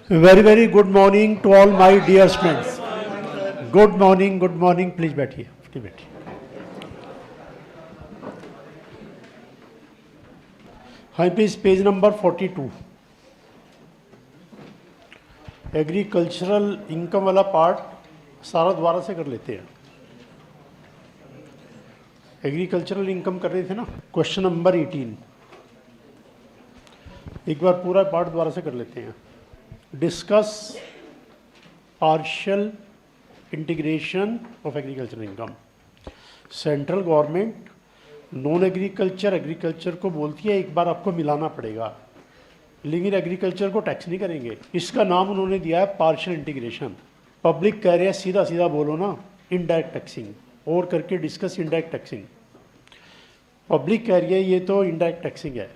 very good morning to all my dear friends. Good morning. Please बैठिए, बैठिए. हाँ please page number 42. Agricultural income वाला part सारा दोबारा से कर लेते हैं. एग्रीकल्चरल इनकम कर रहे थे ना, क्वेश्चन नंबर 18. एक बार पूरा पार्ट दोबारा से कर लेते हैं. Discuss partial integration of agriculture income. Central government non agriculture को बोलती है एक बार आपको मिलाना पड़ेगा, लेकिन एग्रीकल्चर को टैक्स नहीं करेंगे. इसका नाम उन्होंने दिया है पार्शियल इंटीग्रेशन. पब्लिक कह रहे हैं सीधा सीधा बोलो ना इनडायरेक्ट टैक्सिंग, और करके डिस्कस इनडायरेक्ट टैक्सिंग. पब्लिक कह रही है ये तो इनडायरेक्ट टैक्सिंग है.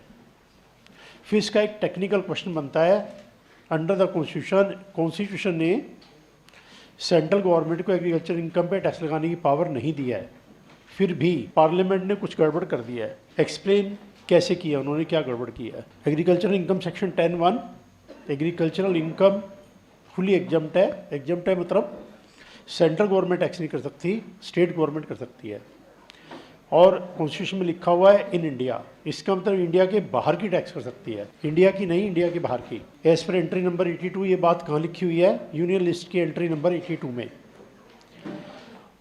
फिर इसका एक टेक्निकल क्वेश्चन बनता है. अंडर द कॉन्स्टिट्यूशन ने सेंट्रल गवर्नमेंट को एग्रीकल्चर इनकम पे टैक्स लगाने की पावर नहीं दिया है, फिर भी पार्लियामेंट ने कुछ गड़बड़ कर दिया है. एक्सप्लेन कैसे किया उन्होंने, क्या गड़बड़ किया है. Agricultural income section 10(1), agricultural income fully exempt है. एग्जम्प्ट है मतलब सेंट्रल गवर्नमेंट टैक्स नहीं कर सकती, स्टेट गवर्नमेंट कर सकती है. और कॉन्स्टिट्यूशन में लिखा हुआ है इन इंडिया. इसका मतलब इंडिया के बाहर की टैक्स कर सकती है, इंडिया की नहीं, इंडिया के बाहर की. As per entry number 82. ये बात कहाँ लिखी हुई है? यूनियन लिस्ट की एंट्री नंबर 82 में.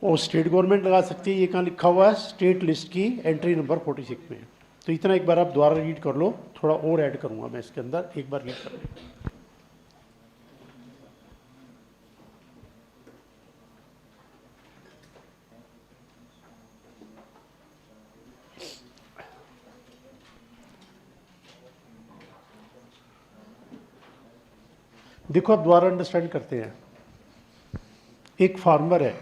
और स्टेट गवर्नमेंट लगा सकती है, ये कहाँ लिखा हुआ है? स्टेट लिस्ट की एंट्री नंबर 46 में. तो इतना एक बार आप दोबारा रीड कर लो, थोड़ा और ऐड करूँगा मैं इसके अंदर, एक बार रीड कर लो. देखो अब दोबारा अंडरस्टैंड करते हैं. एक फार्मर है,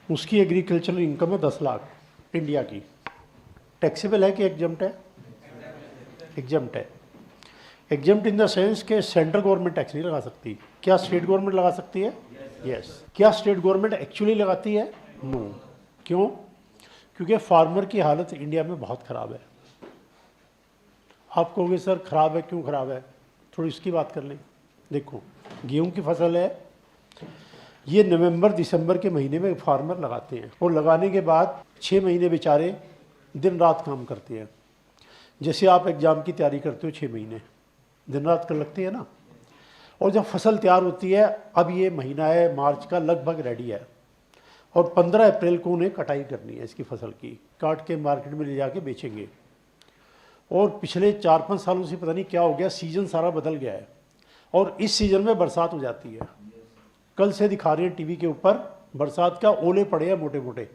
उसकी एग्रीकल्चरल इनकम है 10 लाख इंडिया की. टैक्सेबल है कि एग्जम्प्ट है? एग्जम्प्ट है. एग्जम्प्ट इन द सेंस के सेंट्रल गवर्नमेंट टैक्स नहीं लगा सकती. क्या स्टेट गवर्नमेंट लगा सकती है? यस. क्या स्टेट गवर्नमेंट एक्चुअली लगाती है? नो. क्यों? क्योंकि फार्मर की हालत इंडिया में बहुत ख़राब है. आप कहोगे सर ख़राब है, क्यों ख़राब है? थोड़ी इसकी बात कर लें. देखो गेहूं की फसल है, ये नवंबर दिसंबर के महीने में फार्मर लगाते हैं, और लगाने के बाद 6 महीने बेचारे दिन रात काम करते हैं. जैसे आप एग्ज़ाम की तैयारी करते हो 6 महीने दिन रात कर लगती है ना. और जब फसल तैयार होती है, अब ये महीना है मार्च का, लगभग रेडी है, और 15 अप्रैल को उन्हें कटाई करनी है इसकी फसल की. काट के मार्केट में ले जाके बेचेंगे. और पिछले 4-5 सालों से पता नहीं क्या हो गया, सीज़न सारा बदल गया है, और इस सीज़न में बरसात हो जाती है. कल से दिखा रहे हैं टीवी के ऊपर, बरसात का ओले पड़े हैं मोटे मोटे,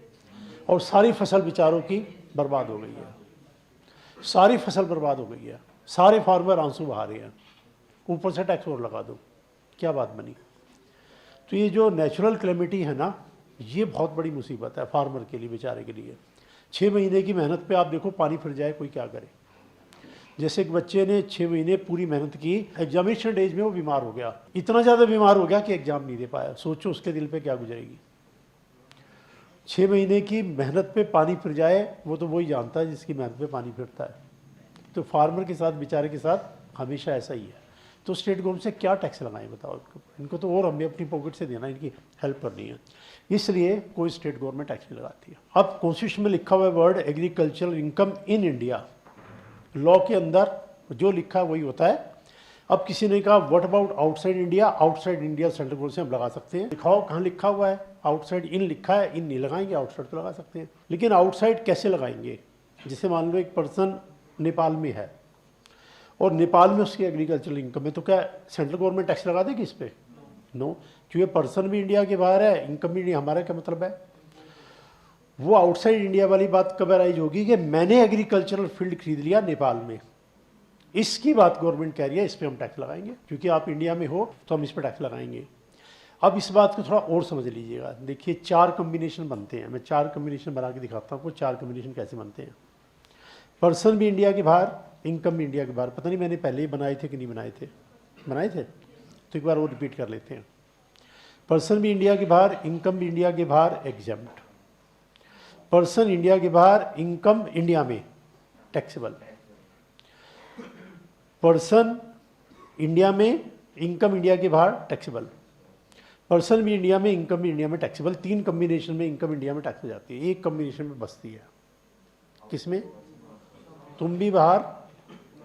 और सारी फसल बेचारों की बर्बाद हो गई है. सारी फसल बर्बाद हो गई है, सारे फार्मर आंसू बहा रहे हैं. ऊपर से टैक्स और लगा दो, क्या बात बनी? तो ये जो नेचुरल क्लेमिटी है ना, ये बहुत बड़ी मुसीबत है फार्मर के लिए, बेचारे के लिए. 6 महीने की मेहनत पे आप देखो पानी फिर जाए, कोई क्या करे. जैसे एक बच्चे ने 6 महीने पूरी मेहनत की, एग्जामिनेशन डेज में वो बीमार हो गया, इतना ज़्यादा बीमार हो गया कि एग्ज़ाम नहीं दे पाया. सोचो उसके दिल पे क्या गुजरेगी. 6 महीने की मेहनत पे पानी फिर जाए, वो तो वही जानता है जिसकी मेहनत पे पानी फिरता है. तो फार्मर के साथ, बेचारे के साथ हमेशा ऐसा ही है. तो स्टेट गवर्नमेंट से क्या टैक्स लगाएं बताओ इनको? तो और हमें अपनी पॉकेट से देना, इनकी हेल्प करनी है, इसलिए कोई स्टेट गवर्नमेंट टैक्स नहीं लगाती है. अब कॉन्स्टिट्यूशन में लिखा हुआ है word agricultural income in India. Law के अंदर जो लिखा है वही होता है. अब किसी ने कहा what about outside India? Outside India central government से हम लगा सकते हैं. दिखाओ कहाँ लिखा हुआ है? आउटसाइड इन लिखा है, इन नहीं लगाएंगे, आउटसाइड तो लगा सकते हैं. लेकिन आउटसाइड कैसे लगाएंगे? जैसे मान लो एक पर्सन नेपाल में है, और नेपाल में उसकी एग्रीकल्चरल इनकम है, तो क्या सेंट्रल गवर्नमेंट टैक्स लगा देगी इस पर? नो. क्योंकि पर्सन भी इंडिया के बाहर है, इनकम भी इंडिया. हमारा क्या मतलब है? वो आउटसाइड इंडिया वाली बात कब अराइज होगी कि मैंने एग्रीकल्चरल फील्ड खरीद लिया नेपाल में, इसकी बात गवर्नमेंट कह रही है, इस पर हम टैक्स लगाएंगे. क्योंकि आप इंडिया में हो तो हम इस पर टैक्स लगाएंगे. अब इस बात को थोड़ा और समझ लीजिएगा. देखिए 4 कम्बिनेशन बनते हैं, मैं 4 कम्बिनेशन बना के दिखाता हूँ आपको. 4 कम्बिनेशन कैसे बनते हैं. पर्सन भी इंडिया के बाहर, इनकम भी इंडिया के बाहर. पता नहीं मैंने पहले ही बनाए थे कि नहीं बनाए थे? बनाए थे. तो एक बार वो रिपीट कर लेते हैं. पर्सन भी इंडिया के बाहर, इनकम भी इंडिया के बाहर, एग्जम्प्ट. पर्सन इंडिया के बाहर, इनकम इंडिया में, टैक्सेबल. पर्सन इंडिया में इनकम इंडिया के बाहर टैक्सेबल, पर्सन भी इंडिया में, इनकम भी इंडिया में टैक्सेबल। 3 कम्बिनेशन में इनकम इंडिया में टैक्स हो जाती है, एक कम्बिनेशन में बचती है। किसमें? तुम भी बाहर,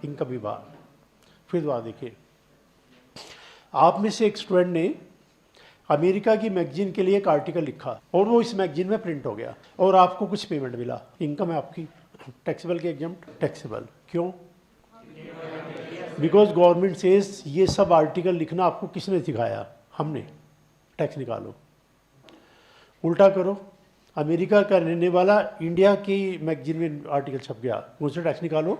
इनकम भी बाहर। फिर बात देखिए, आप में से एक स्टूडेंट ने अमेरिका की मैगजीन के लिए एक आर्टिकल लिखा और वो इस मैगजीन में प्रिंट हो गया और आपको कुछ पेमेंट मिला, इनकम है आपकी, टैक्सेबल के एग्जाम्प्ट? टैक्सेबल। क्यों? बिकॉज गवर्नमेंट सेज ये सब आर्टिकल लिखना आपको किसने सिखाया? हमने। टैक्स निकालो। उल्टा करो, अमेरिका का रहने वाला इंडिया की मैगजीन में आर्टिकल छप गया, मुझसे टैक्स निकालो,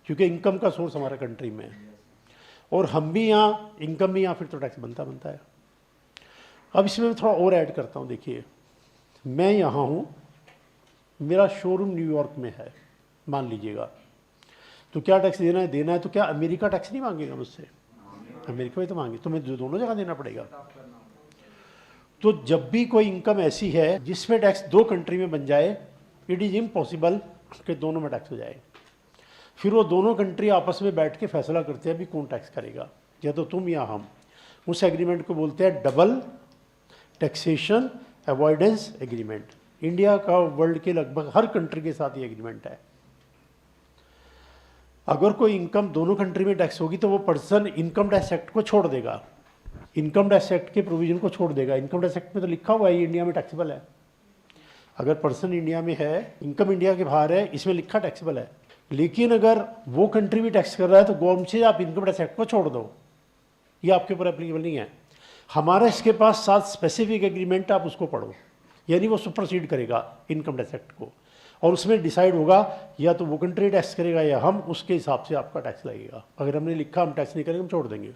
क्योंकि इनकम का सोर्स हमारा कंट्री में है और हम भी यहाँ, इनकम भी यहाँ, फिर तो टैक्स बनता है। अब इसमें मैं थोड़ा और ऐड करता हूँ। देखिए, मैं यहाँ हूँ, मेरा शोरूम न्यूयॉर्क में है मान लीजिएगा, तो क्या टैक्स देना है? देना है। तो क्या अमेरिका टैक्स नहीं मांगेगा मुझसे? अमेरिका में तो मांगे, तो मैं दोनों जगह देना पड़ेगा। तो जब भी कोई इनकम ऐसी है जिसमें टैक्स 2 कंट्री में बन जाए, इट इज़ इम्पॉसिबल कि दोनों में टैक्स हो जाए। फिर वो दोनों कंट्री आपस में बैठ के फैसला करते हैं भी कौन टैक्स करेगा, या तो तुम या हम। उस एग्रीमेंट को बोलते हैं double taxation avoidance agreement. India का वर्ल्ड के लगभग हर कंट्री के साथ ये एग्रीमेंट है। अगर कोई इनकम दोनों कंट्री में टैक्स होगी तो वो पर्सन इनकम टैक्स एक्ट को छोड़ देगा, इनकम टैक्स एक्ट के प्रोविजन को छोड़ देगा। इनकम टैक्स एक्ट में तो लिखा हुआ है ये इंडिया में टैक्सेबल है। अगर पर्सन इंडिया में है, इनकम इंडिया के बाहर है, इसमें लिखा टैक्सेबल है। लेकिन अगर वो कंट्री भी टैक्स कर रहा है तो गवर्नमेंट से आप इनकम टैक्स एक्ट को छोड़ दो, ये आपके ऊपर एप्लीकेबल नहीं है। हमारा इसके पास 7 स्पेसिफिक एग्रीमेंट, आप उसको पढ़ो, यानी वो सुपरसीड करेगा इनकम टैक्स एक्ट को, और उसमें डिसाइड होगा या तो वो कंट्री टैक्स करेगा या हम, उसके हिसाब से आपका टैक्स लगेगा। अगर हमने लिखा हम टैक्स नहीं करेंगे, हम छोड़ देंगे।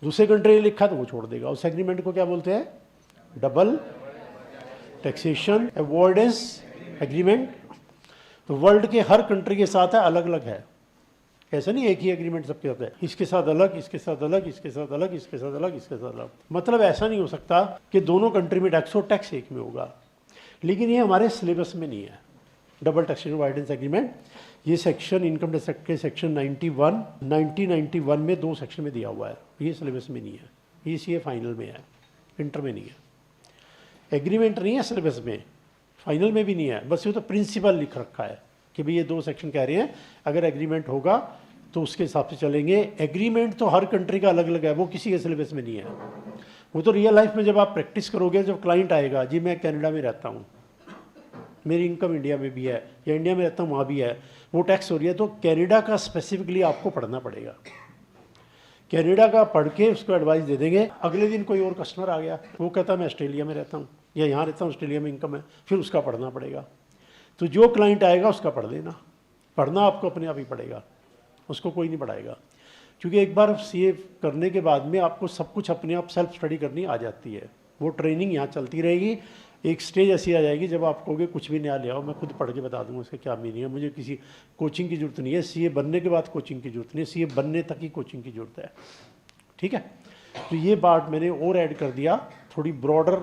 दूसरे कंट्री ने लिखा तो वो छोड़ देगा। उस एग्रीमेंट को क्या बोलते हैं? Double taxation avoidance agreement. तो वर्ल्ड के हर कंट्री के साथ है, अलग अलग है, ऐसा नहीं एक ही एग्रीमेंट सबके साथ है। इसके साथ अलग, इसके साथ अलग, इसके साथ अलग, इसके साथ अलग, इसके साथ अलग। मतलब ऐसा नहीं हो सकता कि दोनों कंट्री में टैक्स हो, टैक्स एक में होगा। लेकिन ये हमारे सिलेबस में नहीं है डबल टैक्सेशन अवॉइडेंस एग्रीमेंट। ये सेक्शन इनकम टैक्स एक्ट के सेक्शन 1991 में 2 सेक्शन में दिया हुआ है, ये सिलेबस में नहीं है। ये सी फाइनल में है, इंटर में नहीं है। एग्रीमेंट नहीं है सिलेबस में, फाइनल में भी नहीं है, बस ये तो प्रिंसिपल लिख रखा है कि भाई ये 2 सेक्शन कह रहे हैं अगर एग्रीमेंट होगा तो उसके हिसाब से चलेंगे। एग्रीमेंट तो हर कंट्री का अलग अलग है, वो किसी के सिलेबस में नहीं है। वो तो रियल लाइफ में जब आप प्रैक्टिस करोगे, जब क्लाइंट आएगा, जी मैं कनाडा में रहता हूँ, मेरी इनकम इंडिया में भी है, या इंडिया में रहता हूँ वहाँ भी है, वो टैक्स हो रही है, तो कनाडा का स्पेसिफिकली आपको पढ़ना पड़ेगा। कनाडा का पढ़ के उसको एडवाइस दे देंगे। अगले दिन कोई और कस्टमर आ गया, वो कहता मैं ऑस्ट्रेलिया में रहता हूँ या यहाँ रहता हूँ, ऑस्ट्रेलिया में इनकम है, फिर उसका पढ़ना पड़ेगा। तो जो क्लाइंट आएगा उसका पढ़ लेना, पढ़ना आपको अपने आप ही पड़ेगा, उसको कोई नहीं पढ़ाएगा। क्योंकि एक बार सीए करने के बाद में आपको सब कुछ अपने आप सेल्फ स्टडी करनी आ जाती है। वो ट्रेनिंग यहाँ चलती रहेगी। एक स्टेज ऐसी आ जाएगी जब आप कहोगे कुछ भी नया ले आओ, मैं खुद पढ़ के बता दूंगा उसका क्या मीनिंग है, मुझे किसी कोचिंग की जरूरत नहीं है। सीए बनने के बाद कोचिंग की जरूरत नहीं है, सीए बनने तक ही कोचिंग की जरूरत है। ठीक है, तो ये बात मैंने और ऐड कर दिया थोड़ी ब्रॉडर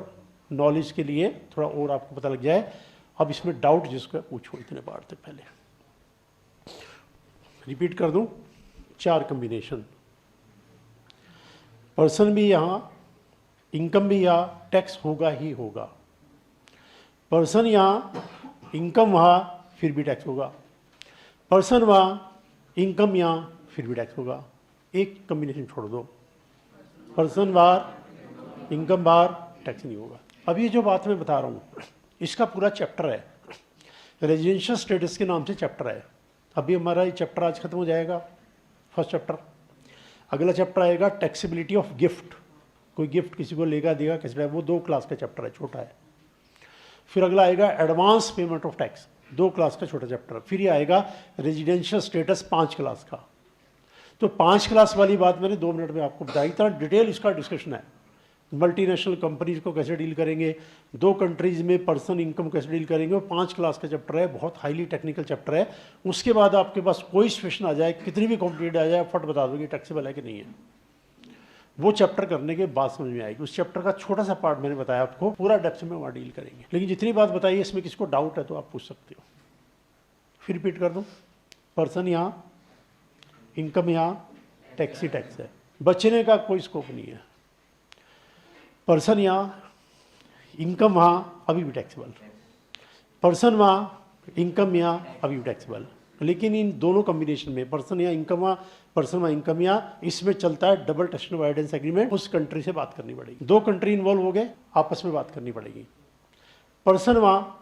नॉलेज के लिए, थोड़ा और आपको पता लग जाए। अब इसमें डाउट जिसको पूछो इतने बार तक, पहले रिपीट कर दूं, 4 कम्बिनेशन, पर्सन भी यहाँ, इनकम भी यहाँ, टैक्स होगा ही होगा। पर्सन यहाँ, इनकम वहाँ, फिर भी टैक्स होगा। पर्सन वहाँ, इनकम यहाँ, फिर भी टैक्स होगा। एक कम्बिनेशन छोड़ दो, पर्सन बाहर, इनकम बाहर, टैक्स नहीं होगा। अब ये जो बात मैं बता रहा हूँ इसका पूरा चैप्टर है, रेजिडेंशियल स्टेटस के नाम से चैप्टर है। अभी हमारा ये चैप्टर आज खत्म हो जाएगा, फर्स्ट चैप्टर। अगला चैप्टर आएगा टैक्सेबिलिटी ऑफ गिफ्ट, कोई गिफ्ट किसी को लेगा देगा कैसे, वो 2 क्लास का चैप्टर है, छोटा है। फिर अगला आएगा advance payment of tax, 2 class का छोटा चैप्टर। फिर ये आएगा रेजिडेंशियल स्टेटस, 5 क्लास का। तो 5 क्लास वाली बात मैंने 2 मिनट में आपको बताई, इतना डिटेल इसका डिस्कशन है। मल्टीनेशनल कंपनीज को कैसे डील करेंगे, 2 कंट्रीज में पर्सन इनकम कैसे डील करेंगे, वो 5 क्लास का चैप्टर है, बहुत हाईली टेक्निकल चैप्टर है। उसके बाद आपके पास कोई सिचुएशन आ जाए, कितनी भी कॉम्प्लिकेटेड आ जाए, फट बता दोगे टैक्सेबल है कि नहीं है। वो चैप्टर करने के बाद समझ में आएगी। उस चैप्टर का छोटा सा पार्ट मैंने बताया आपको, पूरा डेप्थ में वहाँ डील करेंगे। लेकिन जितनी बात बताई इसमें किसको डाउट है तो आप पूछ सकते हो। फिर रिपीट कर दूँ, पर्सन यहाँ, इनकम यहाँ, टैक्स ही टैक्स है, बचने का कोई स्कोप नहीं है। पर्सन यहाँ, इनकम वहाँ अभी भी टैक्सेबल, पर्सन वहाँ, इनकम यहाँ अभी भी टैक्सेबल। लेकिन इन दोनों कॉम्बिनेशन में पर्सन या इनकम वहाँ, पर्सन वहाँ, इनकम यहाँ, इसमें चलता है डबल टैक्सेशन अवॉइडेंस एग्रीमेंट। उस कंट्री से बात करनी पड़ेगी, दो कंट्री इन्वॉल्व हो गए, आपस में बात करनी पड़ेगी। पर्सन वहाँ,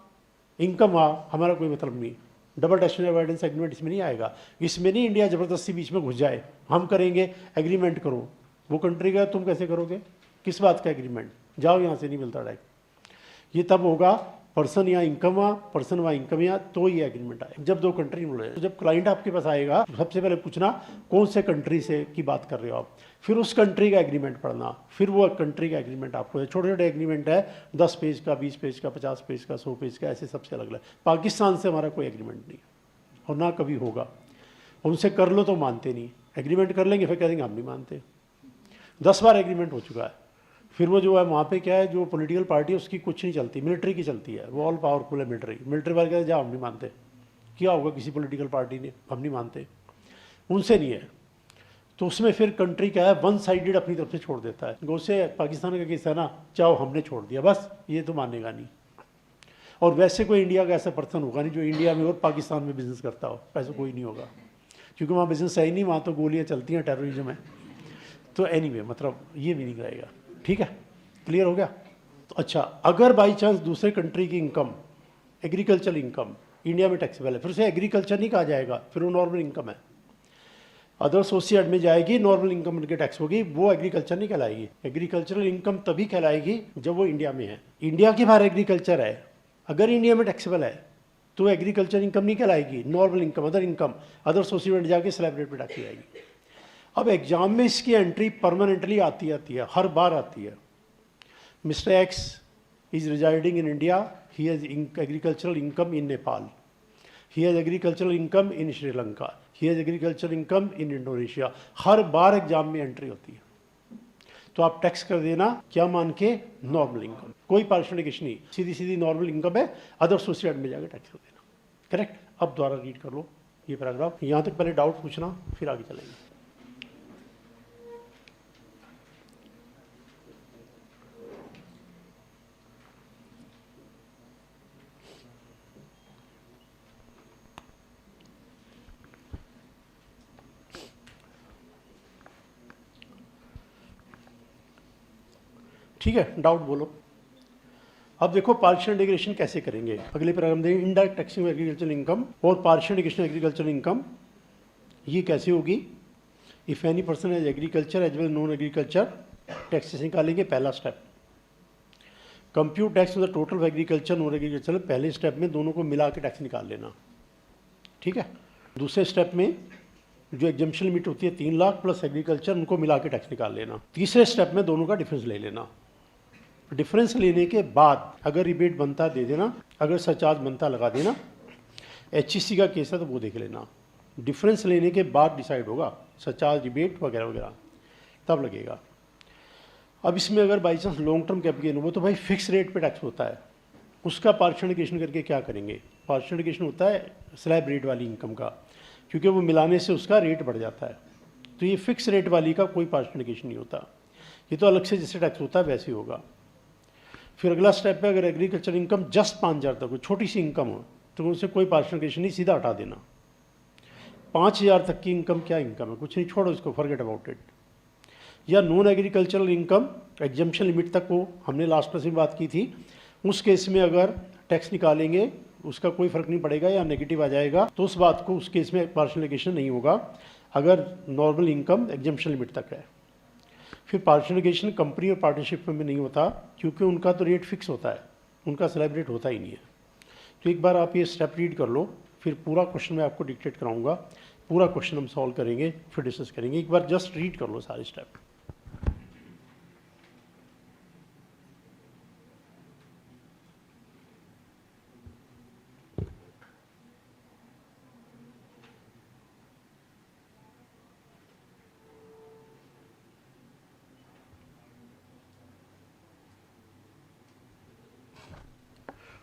इनकम वहाँ, हमारा कोई मतलब नहीं। डबल टैक्सेशन अवॉइडेंस एग्रीमेंट इसमें नहीं आएगा। इसमें नहीं इंडिया ज़बरदस्ती बीच में घुस जाए, हम करेंगे एग्रीमेंट करो, वो कंट्री का तुम कैसे करोगे, किस बात का एग्रीमेंट, जाओ यहाँ से, नहीं मिलता डायरेक्ट। ये तब होगा पर्सन या इनकम वहाँ, पर्सन वहाँ, इनकम यहाँ, तो ये एग्रीमेंट आएगा जब दो कंट्री मिल रहे हैं। तो जब क्लाइंट आपके पास आएगा तो सबसे पहले पूछना कौन से कंट्री से की बात कर रहे हो आप, फिर उस कंट्री का एग्रीमेंट पढ़ना, फिर वो कंट्री का एग्रीमेंट आपको, छोटे छोटे एग्रीमेंट है 10 पेज का, 20 पेज का, 50 पेज का, 100 पेज का, ऐसे सबसे अलग अलग। पाकिस्तान से हमारा कोई एग्रीमेंट नहीं और ना कभी होगा। उनसे कर लो तो मानते नहीं, एग्रीमेंट कर लेंगे फिर कह देंगे हम नहीं मानते। 10 बार एग्रीमेंट हो चुका है। फिर वो जो है वहाँ पे क्या है, जो पॉलिटिकल पार्टी है उसकी कुछ नहीं चलती, मिलिट्री की चलती है, वो ऑल पावरफुल है मिलिट्री वाले कहते हैं जाओ हम नहीं मानते, क्या होगा किसी पॉलिटिकल पार्टी ने, हम नहीं मानते, उनसे नहीं है। तो उसमें फिर कंट्री क्या है, वन साइडेड अपनी तरफ से छोड़ देता है। उससे पाकिस्तान का केस है ना, चाहो हमने छोड़ दिया बस, ये तो मानेगा नहीं। और वैसे कोई इंडिया का ऐसा पर्सन होगा नहीं जो इंडिया में और पाकिस्तान में बिजनेस करता हो, ऐसा कोई नहीं होगा, क्योंकि वहाँ बिजनेस है ही नहीं, वहाँ तो गोलियाँ चलती हैं, टेररिज्म है। तो एनीवे मतलब ये मीनिंग रहेगा, ठीक है, क्लियर हो गया। तो अच्छा, अगर बाई चांस दूसरे कंट्री की इनकम, एग्रीकल्चर इनकम इंडिया में टैक्सेबल है, फिर उसे एग्रीकल्चर नहीं कहा जाएगा, फिर वो नॉर्मल इनकम है। अदर सोसाइटी में जाएगी, नॉर्मल इनकम उनके टैक्स होगी, वो एग्रीकल्चर नहीं कहलाएगी। एग्रीकल्चरल इनकम तभी कहलाएगी जब वो इंडिया में है। इंडिया के बाहर एग्रीकल्चर है, अगर इंडिया में टैक्सेबल है तो एग्रीकल्चर इनकम नहीं कहलाएगी, normal income, other income, other society में जाके सेलिब्रेट पे टैक्स जाएगी। अब एग्जाम में इसकी एंट्री परमानेंटली आती है, हर बार आती है। Mister x is residing in India, he has agricultural income in Nepal, he has agricultural income in Sri Lanka, he has agricultural income in Indonesia. Her bar exam में एंट्री होती है, तो आप टैक्स कर देना क्या मान के, नॉर्मल इनकम, कोई पार्शलिकेशन नहीं, सीधी सीधी नॉर्मल इनकम है, अदर सोसाइटी में जाकर टैक्स कर देना। करेक्ट। अब दोबारा रीड कर लो ये पैराग्राफ, यहाँ तक पहले डाउट पूछना फिर आगे चलेंगे। ठीक है, डाउट बोलो। अब देखो पार्शियल इंटीग्रेशन कैसे करेंगे, अगले पैराग्राफ में देखेंगे। इनडायरेक्ट टैक्सिंग एग्रीकल्चर इनकम और पार्शियल इंटीग्रेशन एग्रीकल्चर इनकम, ये कैसे होगी। If any person as agriculture as well non agriculture, taxes निकालेंगे। पहला step, compute tax on the total of agriculture non agriculture, पहले स्टेप में दोनों को मिला के टैक्स निकाल लेना, ठीक है। दूसरे स्टेप में जो एग्जम्पशन लिमिट होती है 3 लाख प्लस एग्रीकल्चर, उनको मिला के टैक्स निकाल लेना। तीसरे स्टेप में दोनों का डिफरेंस ले लेना। डिफरेंस लेने के बाद अगर रिबेट बनता दे देना, अगर सरचार्ज बनता लगा देना। HEC का केस है तो वो देख लेना, डिफरेंस लेने के बाद डिसाइड होगा सरचार्ज, रिबेट वगैरह वगैरह, तब लगेगा। अब इसमें अगर by chance long term capital gain हो तो भाई फिक्स रेट पे टैक्स होता है, उसका पार्शियल इंटीग्रेशन करके क्या करेंगे। पार्शियल इंटीग्रेशन होता है स्लैब रेट वाली इनकम का, क्योंकि वो मिलाने से उसका रेट बढ़ जाता है। तो ये फिक्स रेट वाली का कोई पार्शियल इंटीग्रेशन नहीं होता, ये तो अलग से जैसे टैक्स होता है वैसे ही होगा। फिर अगला स्टेप है, अगर एग्रीकल्चर इनकम जस्ट 5,000 तक हो, छोटी सी इनकम हो, तो उनसे कोई पार्शियल इंटीग्रेशन नहीं, सीधा हटा देना। 5,000 तक की इनकम क्या इनकम है, कुछ नहीं, छोड़ो इसको, फॉरगेट अबाउट इट। या non agricultural income exemption limit तक हो, हमने लास्ट क्लास में बात की थी, उस केस में अगर टैक्स निकालेंगे उसका कोई फर्क नहीं पड़ेगा या नेगेटिव आ जाएगा, तो उस बात को, उस केस में पार्शियल इंटीग्रेशन नहीं होगा अगर नॉर्मल इनकम एग्जम्पशन लिमिट तक है। फिर पार्शियल इंटीग्रेशन कंपनी और पार्टनरशिप में नहीं होता, क्योंकि उनका तो रेट फिक्स होता है, उनका स्लैब रेट होता ही नहीं है। तो एक बार आप ये स्टेप रीड कर लो, फिर पूरा क्वेश्चन मैं आपको डिक्टेट कराऊंगा, पूरा क्वेश्चन हम सॉल्व करेंगे, फिर डिस्कस करेंगे। एक बार जस्ट रीड कर लो सारे स्टेप।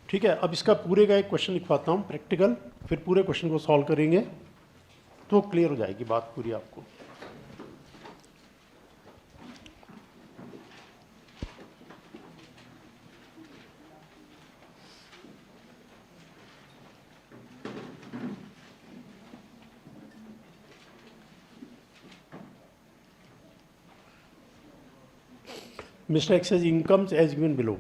ठीक है, अब इसका पूरे का एक क्वेश्चन लिखवाता हूँ प्रैक्टिकल, फिर पूरे क्वेश्चन को सॉल्व करेंगे तो क्लियर हो जाएगी बात पूरी आपको। Mr. X has incomes as given below.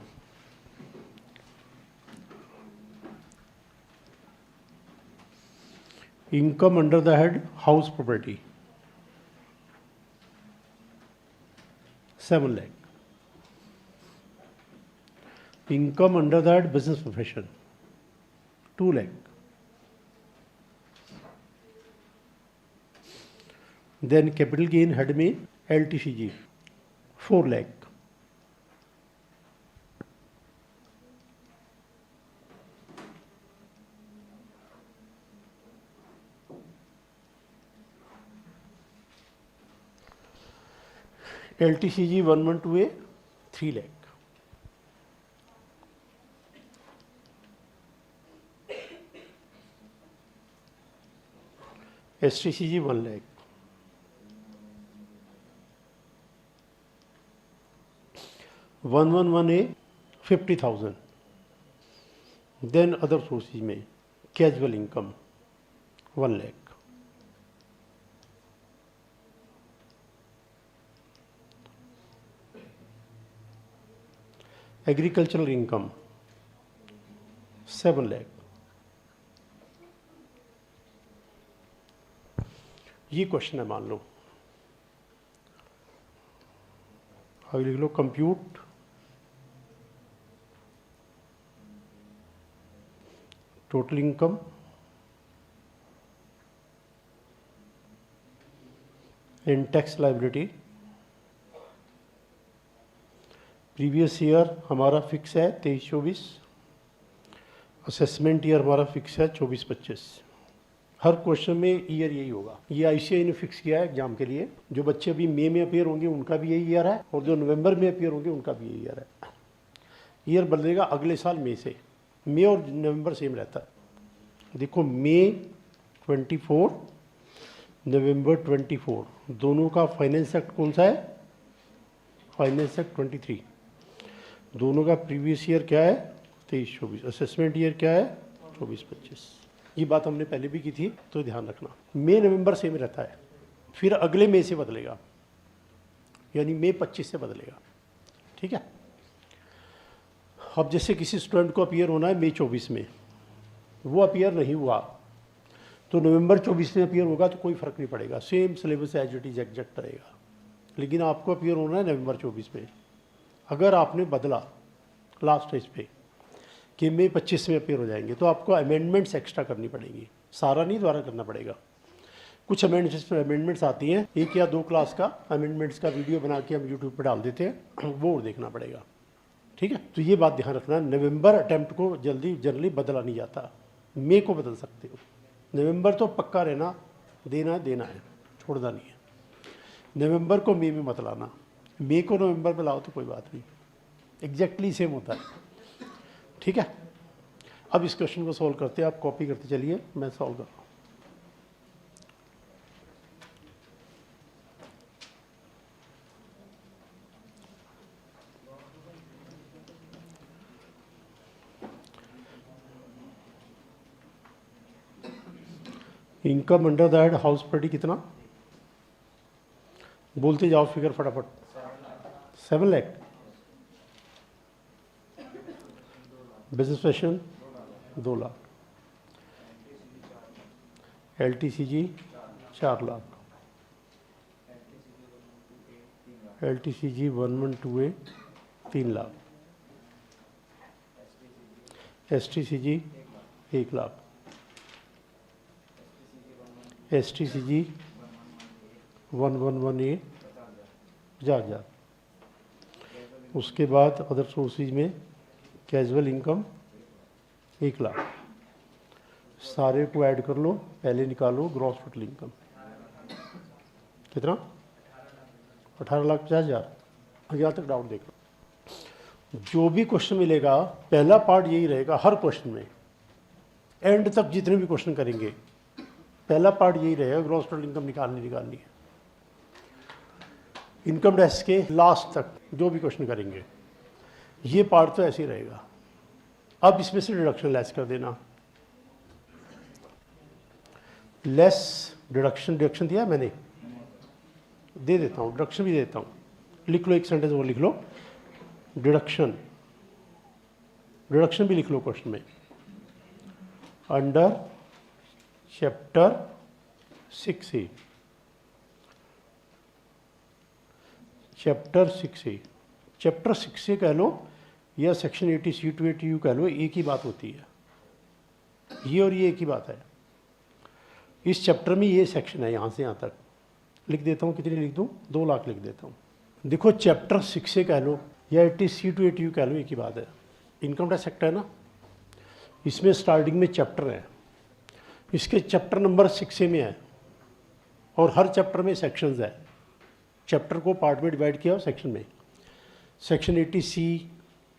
Income under the head house property 7 lakh. Income under the head business profession 2 lakh. Then capital gain head में LTCG 4 lakh. LTCG 112A 3 lakh. STCG 1 lakh. One one one A 50,000. Then other sources में casual income 1 lakh. Agricultural income 7 lakh. ये question है, मान लो आगे लिख लो compute total income in tax liability. Previous year हमारा फिक्स है 23-24. असेसमेंट ईयर हमारा फिक्स है 24-25. हर क्वेश्चन में ईयर यही होगा. ये आईसीआई ने फिक्स किया है एग्जाम के लिए. जो बच्चे अभी मई में अपेयर होंगे उनका भी यही ईयर है, और जो नवंबर में अपेयर होंगे उनका भी यही ईयर है. ईयर बदलेगा अगले साल मई से. मई और नवंबर सेम रहता है. देखो मई 24 नवंबर 24 दोनों का फाइनेंस एक्ट कौन सा है? Finance act 23. दोनों का प्रीवियस ईयर क्या है? 23-24. असेसमेंट ईयर क्या है? 24-25. ये बात हमने पहले भी की थी, तो ध्यान रखना. मई नवंबर सेम रहता है, फिर अगले मई से बदलेगा, यानी मई 25 से बदलेगा. ठीक है. अब जैसे किसी स्टूडेंट को अपीयर होना है मई 24 में, वो अपीयर नहीं हुआ तो नवंबर 24 में अपीयर होगा तो कोई फ़र्क नहीं पड़ेगा. Same syllabus as it is exact रहेगा. लेकिन आपको अपीयर होना है नवंबर 24 में. अगर आपने बदला लास्ट स्टेज पे कि मई 25 में अपीयर हो जाएंगे, तो आपको अमेंडमेंट्स एक्स्ट्रा करनी पड़ेगी. सारा नहीं, द्वारा करना पड़ेगा. कुछ अमेंडमेंट्स आती हैं, 1 या 2 क्लास का अमेंडमेंट्स का वीडियो बना के हम यूट्यूब पर डाल देते हैं, वो देखना पड़ेगा. ठीक है. तो ये बात ध्यान रखना, नवंबर अटैम्प्ट को जल्दी जनरली बदला नहीं जाता. मई को बदल सकते हो. नवंबर तो पक्का रहना, देना है, छोड़ना नहीं है. नवंबर को मई में मत लाना, मई को नवंबर में लाओ तो कोई बात नहीं, एग्जैक्टली सेम होता है. ठीक है. अब इस क्वेश्चन को सॉल्व करते हैं. आप कॉपी करते चलिए, मैं सॉल्व कर रहा हूँ. Income under the head house property कितना? बोलते जाओ फिगर फटाफट. 7 lakh. Business profession 2 lakh. LTCG 4 lakh. LTCG 112A 3 lakh. STCG 1 lakh. STCG 111A 50,000. उसके बाद अदर सोर्सेज में कैजुअल इनकम 1 लाख. सारे को ऐड कर लो, पहले निकालो ग्रॉस टोटल इनकम कितना? 18,50,000. यहाँ तक डाउट देख लो. जो भी क्वेश्चन मिलेगा पहला पार्ट यही रहेगा हर क्वेश्चन में. एंड तक जितने भी क्वेश्चन करेंगे पहला पार्ट यही रहेगा, ग्रॉस टोटल इनकम निकालनी है. इनकम टैक्स के लास्ट तक जो भी क्वेश्चन करेंगे ये पार्ट तो ऐसे ही रहेगा. अब इसमें से डिडक्शन लेस कर देना. लेस डिडक्शन दिया मैंने, दे देता हूँ. डिडक्शन भी दे देता हूँ. लिख लो, एक सेंटेंस और लिख लो. डिडक्शन, डिडक्शन भी लिख लो क्वेश्चन में, under chapter 6A, chapter 6A, chapter 6A कह लो या सेक्शन 80C to 80U कह लो, एक ही बात होती है, ये और ये एक ही बात है। इस चैप्टर में ये सेक्शन है, यहाँ से यहाँ तक लिख देता हूँ, कितनी लिख दूँ, 2 लाख लिख देता हूँ। देखो चैप्टर 6A कह लो या 80C to 80U कह लो, एक ही बात है। इनकम टैक्स एक्ट है ना, इसमें स्टार्टिंग में चैप्टर है, इसके चैप्टर नंबर 6A में है और हर चैप्टर में सेक्शंस है। चैप्टर को पार्ट में डिवाइड किया और सेक्शन में, section 80C,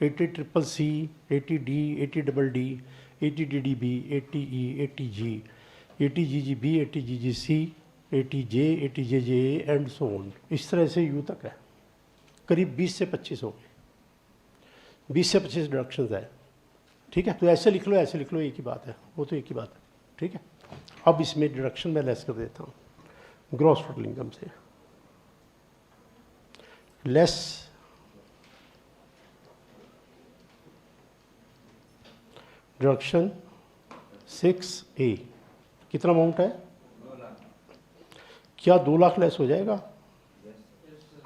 80CCC, 80D, 80DD, 80DDB, 80E, 80G, 80GGB, 80GGC, 80J, 80JJA and so on. इस तरह से यू तक है, करीब 20 से 25 हो गए, 20 से 25 डिडक्शंस है। ठीक है, तो ऐसे लिख लो, ऐसे लिख लो, एक ही बात है, वो तो एक ही बात है। ठीक है, अब इसमें डिडक्शन मैं लेस कर देता हूँ, ग्रॉस टोटल इनकम से लेस डिडक्शन 6A, कितना अमाउंट है, 2 लाख। क्या 2 लाख लेस हो जाएगा?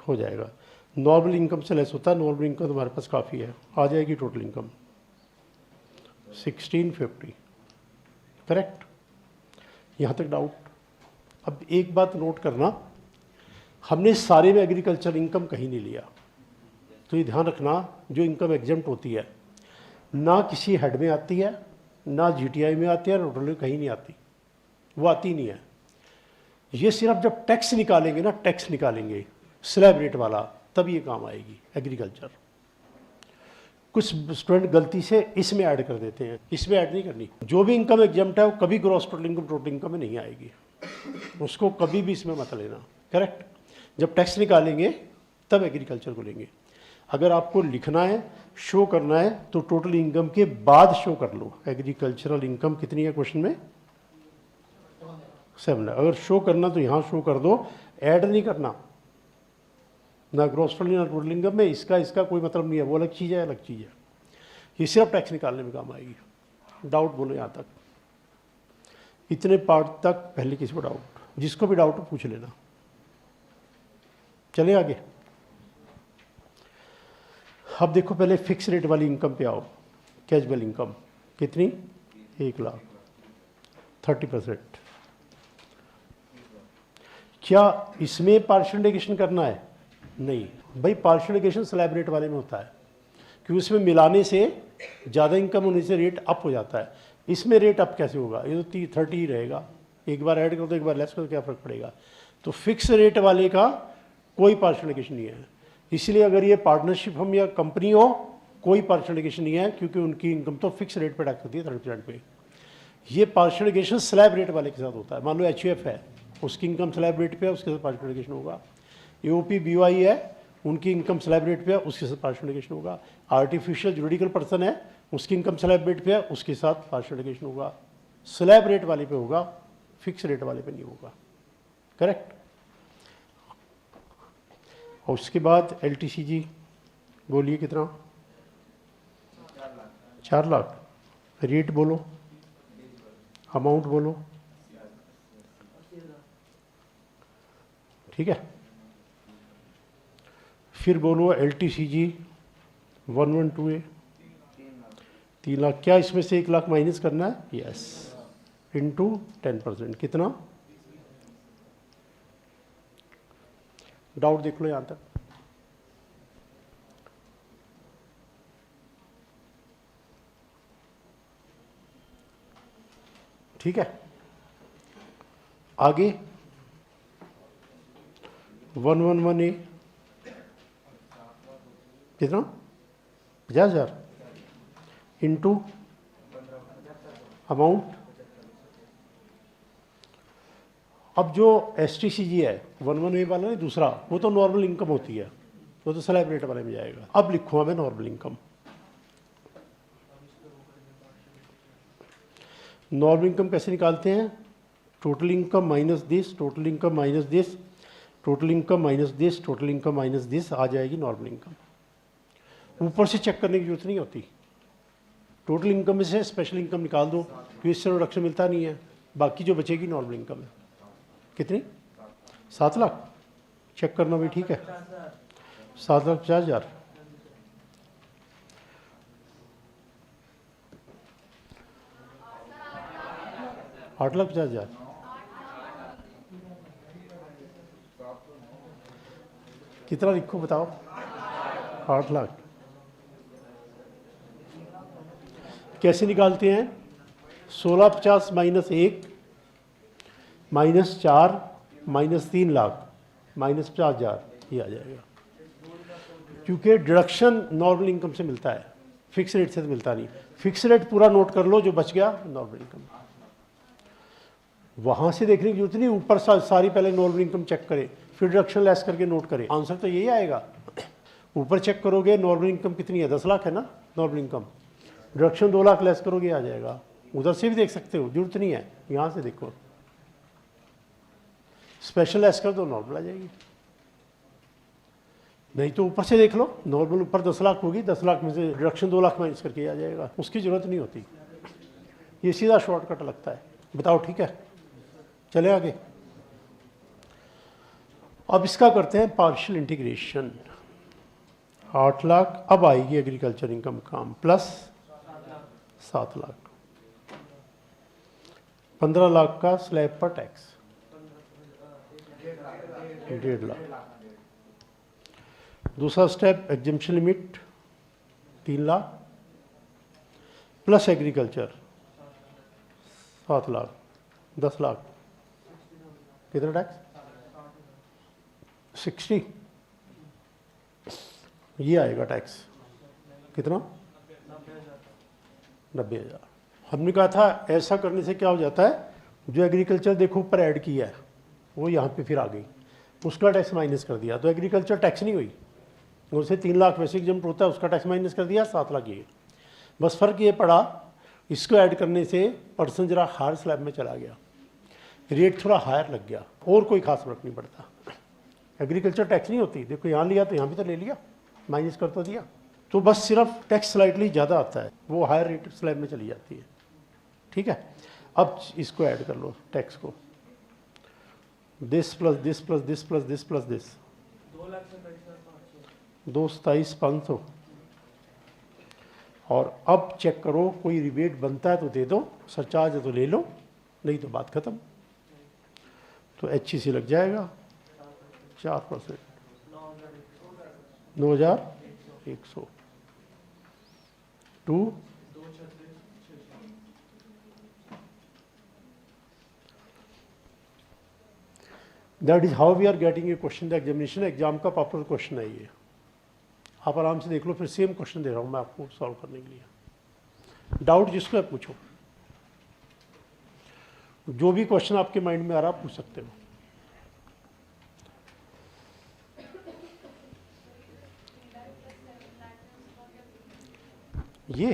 हो जाएगा। नॉर्मल इनकम से लेस होता है, नॉर्मल इनकम तुम्हारे पास काफ़ी है, आ जाएगी टोटल इनकम 1650, करेक्ट। यहाँ तक डाउट? अब एक बात नोट करना, हमने सारे में एग्रीकल्चर इनकम कहीं नहीं लिया, तो ये ध्यान रखना, जो इनकम एग्जेम्प्ट होती है ना किसी हेड में आती है, ना GTI में आती है, ना टोटल में कहीं नहीं आती, वो आती नहीं है। ये सिर्फ जब टैक्स निकालेंगे ना, टैक्स निकालेंगे स्लैब रेट वाला, तब ये काम आएगी एग्रीकल्चर। कुछ स्टूडेंट गलती से इसमें ऐड कर देते हैं, इसमें ऐड नहीं करनी। जो भी इनकम एग्जेम्प्ट है वो कभी ग्रॉस टोटल इनकम में नहीं आएगी, उसको कभी भी इसमें मत लेना, करेक्ट। जब टैक्स निकालेंगे तब एग्रीकल्चर को लेंगे। अगर आपको लिखना है, शो करना है, तो टोटल इनकम के बाद शो कर लो एग्रीकल्चरल इनकम कितनी है, क्वेश्चन में 7 है। अगर शो करना तो यहाँ शो कर दो, ऐड नहीं करना, ना ग्रॉस टोटल ना टोटल इनकम में, इसका कोई मतलब नहीं है, वो अलग चीज़ है, अलग चीज़ है। ये सिर्फ टैक्स निकालने में काम आएगी। डाउट बोलो यहाँ तक, इतने पार्ट तक पहले किसी को डाउट, जिसको भी डाउट हो पूछ लेना। चले आगे। अब देखो पहले फिक्स रेट वाली इनकम पे आओ, कैशबल इनकम कितनी, 1 लाख, 30%। क्या इसमें पार्शियल इंडिकेशन करना है? नहीं भाई, पार्शियल इंडिकेशन स्लैब रेट वाले में होता है, क्योंकि उसमें मिलाने से ज़्यादा इनकम होने से रेट अप हो जाता है। इसमें रेट अप कैसे होगा, ये तो 30 ही रहेगा, एक बार ऐड करो तो एक बार लेस करो, क्या फ़र्क पड़ेगा। तो फिक्स रेट वाले का कोई पार्शियल इंडिकेशन नहीं है, इसलिए अगर ये पार्टनरशिप हम या कंपनी हो, कोई पार्शियल इंडिकेशन नहीं है, क्योंकि उनकी इनकम तो फिक्स रेट पे टैक्स होती है 30% पे। ये पार्शियल इंडिकेशन स्लैब रेट वाले के साथ होता है। मान लो HUF है, उसकी इनकम स्लैब रेट पे है, उसके साथ पार्शियल इंडिकेशन होगा। AOP BOI है, उनकी इनकम स्लैब रेट पे है, उसके साथ पार्शियल इंडिकेशन होगा। आर्टिफिशियल जुरिडिकल पर्सन है, उसकी इनकम स्लैब रेट पे है, उसके साथ पार्शियल इंडिकेशन होगा। स्लैब रेट वाले पे होगा, फिक्स रेट वाले पे नहीं होगा, करेक्ट। और उसके बाद LTCG बोलिए कितना, 4 लाख। रेट बोलो, अमाउंट बोलो, ठीक है। फिर बोलो LTCG 112A, 3 लाख। क्या इसमें से 1 लाख माइनस करना है? यस, इंटू 10%, कितना? डाउट देख लो यहाँ तक। ठीक है, आगे 111A कितना, 50,000 इंटू अमाउंट। अब जो STCG है 111A वाला है दूसरा, वो तो नॉर्मल इनकम होती है, वो तो स्लैब रेट वाले में जाएगा। अब लिखूँगा मैं नॉर्मल इनकम। नॉर्मल इनकम कैसे निकालते हैं? Total income minus this, total income minus this, total income minus this, total income minus this, आ जाएगी नॉर्मल इनकम। ऊपर से चेक करने की जरूरत नहीं होती। टोटल इनकम में से स्पेशल इनकम निकाल दो, तो इससे रिडक्शन मिलता नहीं है, बाकी जो बचेगी नॉर्मल इनकम है। कितनी? 7 लाख। चेक करना भी ठीक है, 7,50,000। $8,50,000। कितना लिखो बताओ? 8 लाख। कैसे निकालते हैं? 1650 -1 -4 -3 लाख -50,000, ये आ जाएगा। क्योंकि डिडक्शन नॉर्मल इनकम से मिलता है, फिक्स रेट से तो मिलता नहीं। फिक्स रेट पूरा नोट कर लो, जो बच गया नॉर्मल इनकम। वहां से देखने की जरूरत नहीं, ऊपर सारी पहले नॉर्मल इनकम चेक करें, फिर डिडक्शन लेस करके नोट करें। आंसर तो यही आएगा। ऊपर चेक करोगे नॉर्मल इनकम कितनी है, 10 लाख है ना normal income, deduction 2 lakh less करोगे आ जाएगा। उधर से भी देख सकते हो, जरूरत नहीं है, यहां से देखो, स्पेशल लेस कर दो नॉर्मल आ जाएगी। नहीं तो ऊपर से देख लो, नॉर्मल ऊपर 10 लाख होगी, 10 लाख में से डिडक्शन 2 लाख माइनस करके आ जाएगा, उसकी जरूरत नहीं होती। ये सीधा शॉर्टकट लगता है। बताओ ठीक है, चले आगे। अब इसका करते हैं पार्शियल इंटीग्रेशन। 8 लाख अब आएगी एग्रीकल्चर इनकम काम प्लस 7 लाख, 15 लाख का स्लैब पर टैक्स, 1.5 लाख। दूसरा step exemption limit 3 lakh plus agriculture 7 lakh, 10 lakh. कितना टैक्स? 60। ये आएगा टैक्स कितना? 90,000। हमने कहा था ऐसा करने से क्या हो जाता है, जो एग्रीकल्चर देखो ऊपर ऐड किया है वो यहाँ पे फिर आ गई, उसका टैक्स माइनस कर दिया, तो एग्रीकल्चर टैक्स नहीं हुई। उससे 3 लाख वैसे एग्जम्प्ट होता है, उसका टैक्स माइनस कर दिया, 7 लाख ये। बस फर्क ये पड़ा, इसको ऐड करने से पर्सन जरा हायर स्लैब में चला गया, रेट थोड़ा हायर लग गया, और कोई खास फर्क नहीं पड़ता। एग्रीकल्चर टैक्स नहीं होती, देखो यहाँ लिया तो यहाँ भी तो ले लिया, माइनस कर तो दिया, तो बस सिर्फ टैक्स स्लाइटली ज़्यादा आता है, वो हायर रेट स्लैब में चली जाती है। ठीक है, अब इसको ऐड कर लो टैक्स को, this plus this plus this plus this plus this, 2,27,500। और अब चेक करो कोई रिबेट बनता है तो दे दो, सरचार्ज है तो ले लो, नहीं तो बात खत्म। तो HEC लग जाएगा 4%, 9,100 to that is how we are getting a question the examination. Exam का प्रॉपर क्वेश्चन है ये, आप आराम से देख लो, फिर सेम क्वेश्चन दे रहा हूं मैं आपको सॉल्व करने के लिए। डाउट जिसको है पूछो, जो भी क्वेश्चन आपके माइंड में आ रहा पूछ सकते हो। ये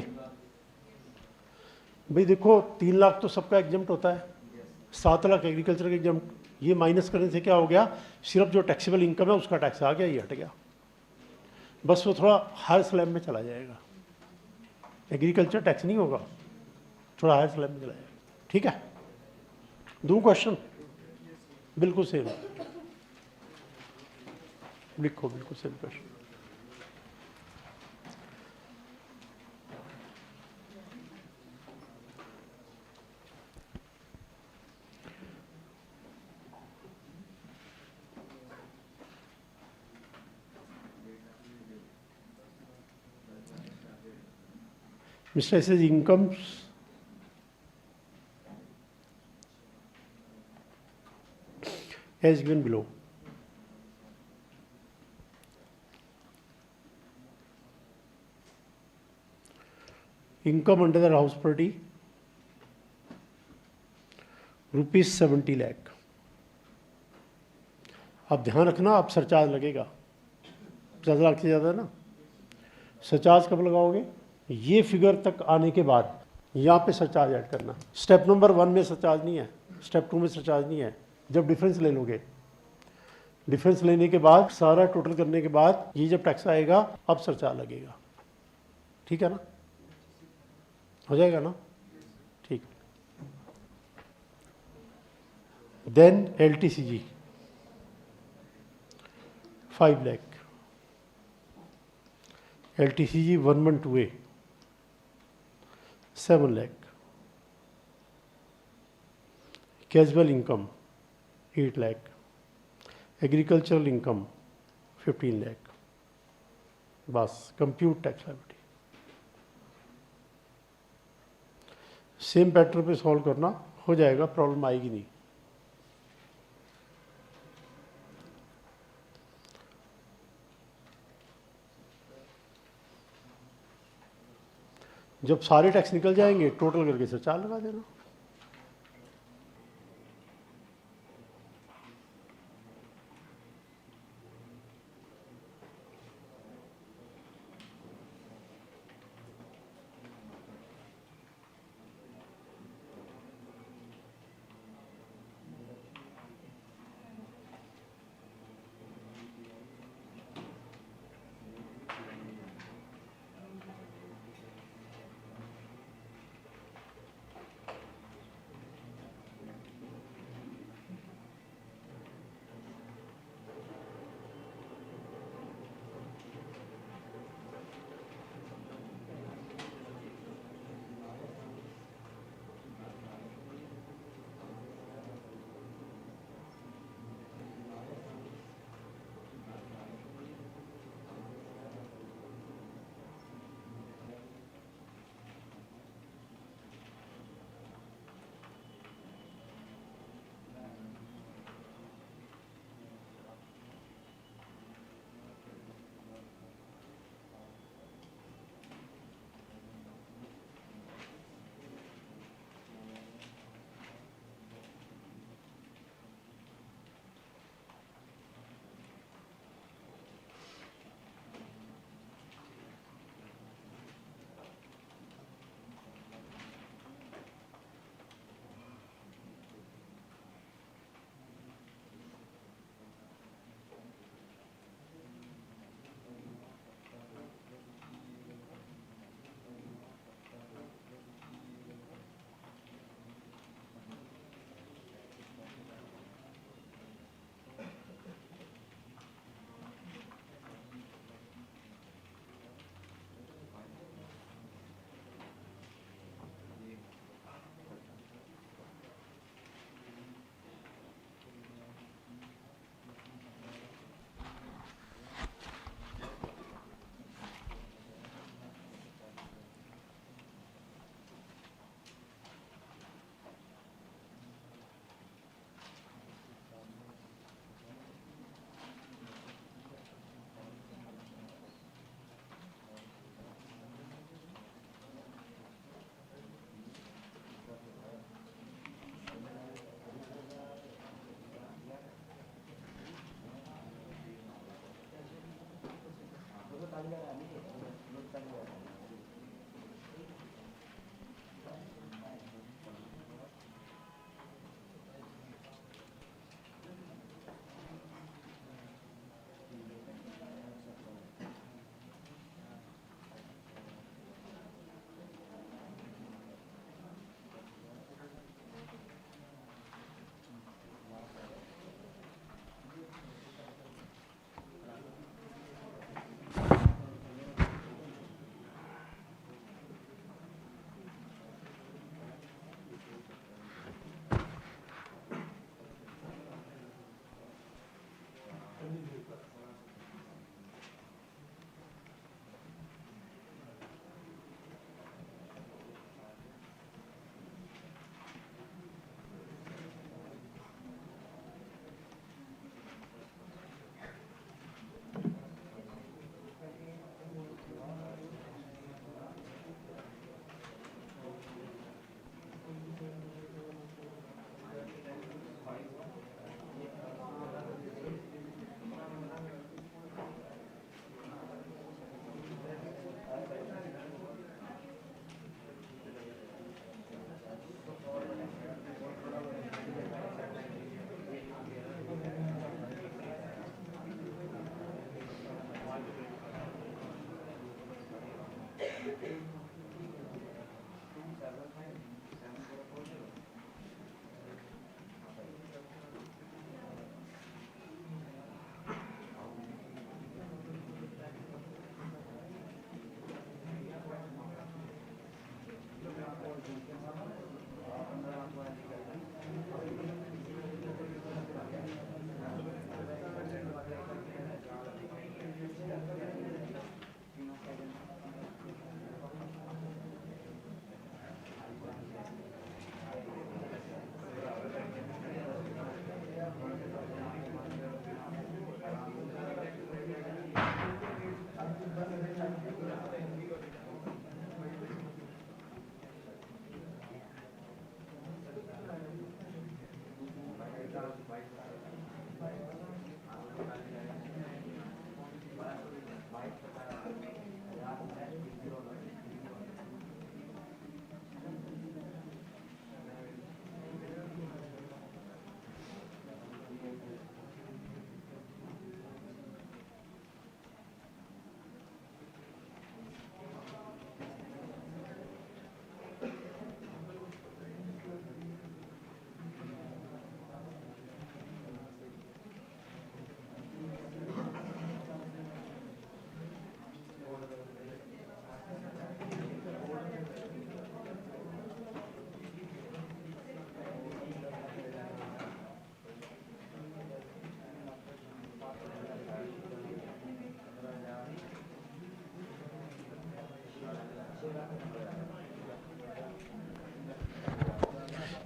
भाई देखो 3 लाख तो सबका एग्जम्प्ट होता है, 7 लाख एग्रीकल्चर का एग्जम्प्ट, ये माइनस करने से क्या हो गया, सिर्फ जो टैक्सेबल इनकम है उसका टैक्स आ गया, ये हट गया, बस वो थोड़ा हायर स्लैब में चला जाएगा। एग्रीकल्चर टैक्स नहीं होगा, थोड़ा हायर स्लैब में चला जाएगा। ठीक है, दूँ क्वेश्चन? बिल्कुल सेम लिखो, बिल्कुल same question. Mr. says incomes as given below. Income under the house property ₹70 lakh. अब ध्यान रखना, अब सरचार्ज लगेगा, 50 लाख से ज़्यादा ना। सरचार्ज कब लगाओगे? ये फिगर तक आने के बाद यहाँ पे सरचार्ज ऐड करना। स्टेप नंबर 1 में सरचार्ज नहीं है, स्टेप 2 में सरचार्ज नहीं है। जब डिफरेंस ले लोगे, डिफरेंस लेने के बाद सारा टोटल करने के बाद ये जब टैक्स आएगा अब सरचार्ज लगेगा। ठीक है ना, हो जाएगा ना, ठीक। Then LTCG 5 lakh, LTCG 112A 7 lakh, casual income 8 lakh, agricultural income 15 lakh. बस compute tax liability. Same pattern पे सॉल्व करना, हो जाएगा, प्रॉब्लम आएगी नहीं। जब सारे टैक्स निकल जाएंगे टोटल करके सर 4 लगा देना।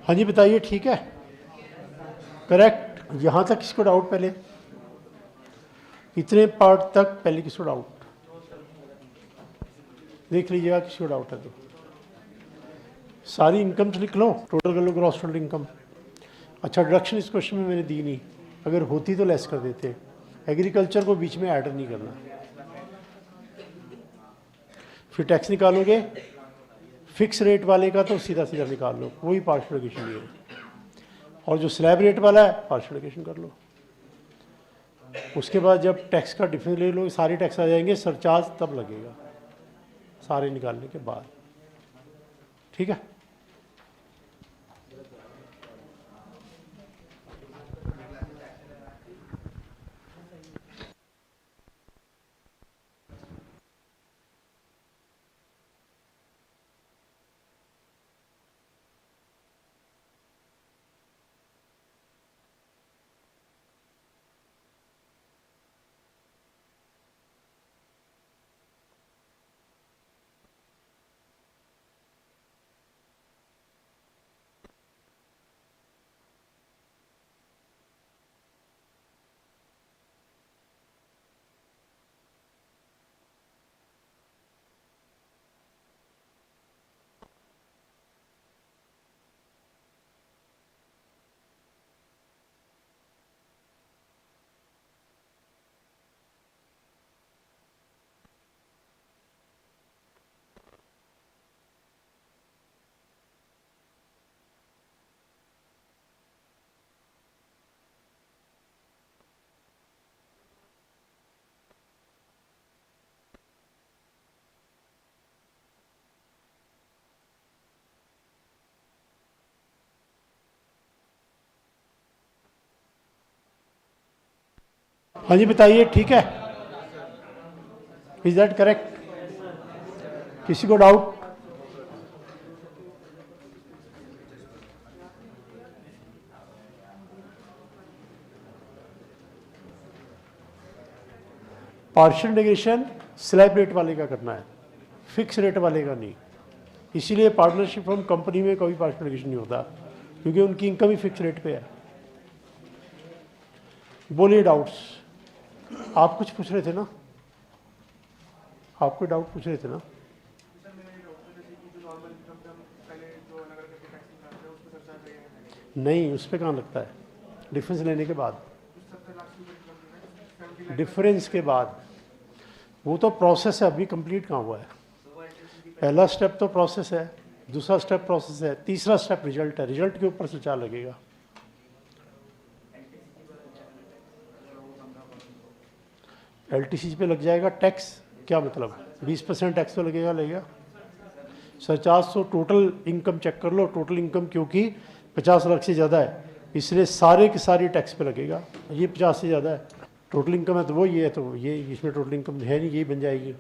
हाँ जी बताइए, ठीक है, करेक्ट। यहाँ तक किसको डाउट? पहले इतने पार्ट तक पहले किसको डाउट? देख लीजिएगा किसको डाउट है तो सारी इनकम्स लिख लो, टोटल कर लो, ग्रॉस टोटल इनकम। अच्छा, डिडक्शन इस क्वेश्चन में मैंने दी नहीं, अगर होती तो लेस कर देते। एग्रीकल्चर को बीच में ऐड नहीं करना। फिर टैक्स निकालोगे फिक्स रेट वाले का तो सीधा सीधा निकाल लो, वही पार्शियल एलोकेशन नहीं है। और जो स्लैब रेट वाला है पार्शियल एलोकेशन कर लो। उसके बाद जब टैक्स का डिफरेंस ले लो, सारे टैक्स आ जाएंगे, सरचार्ज तब लगेगा सारे निकालने के बाद। ठीक है, हाँ जी बताइए, ठीक है, इज दैट करेक्ट? किसी को doubt? Partial integration slab rate वाले का करना है, फिक्स रेट वाले का नहीं। इसीलिए पार्टनरशिप फर्म कंपनी में कभी पार्शियल इंटीग्रेशन नहीं होता, क्योंकि उनकी इनकम ही फिक्स रेट पे है। बोलिए डाउट्स। आप कुछ पूछ रहे थे ना, आप कोई डाउट पूछ रहे थे ना? नहीं, उस पर कहाँ लगता है, डिफरेंस लेने के बाद, डिफरेंस के बाद। वो तो प्रोसेस है, अभी कंप्लीट कहाँ हुआ है। पहला स्टेप तो प्रोसेस है, दूसरा स्टेप प्रोसेस है, तीसरा स्टेप रिजल्ट है। रिजल्ट के ऊपर से चार्ज लगेगा। एलटीसी पे लग जाएगा टैक्स, क्या मतलब 20% टैक्स तो लगेगा। सरचार्ज तो टोटल इनकम चेक कर लो, टोटल इनकम क्योंकि 50 लाख से ज़्यादा है, इसलिए सारे के सारे टैक्स पे लगेगा। ये 50 से ज़्यादा है, टोटल इनकम है तो वो ये है, तो ये इसमें टोटल इनकम है नहीं, यही बन जाएगी।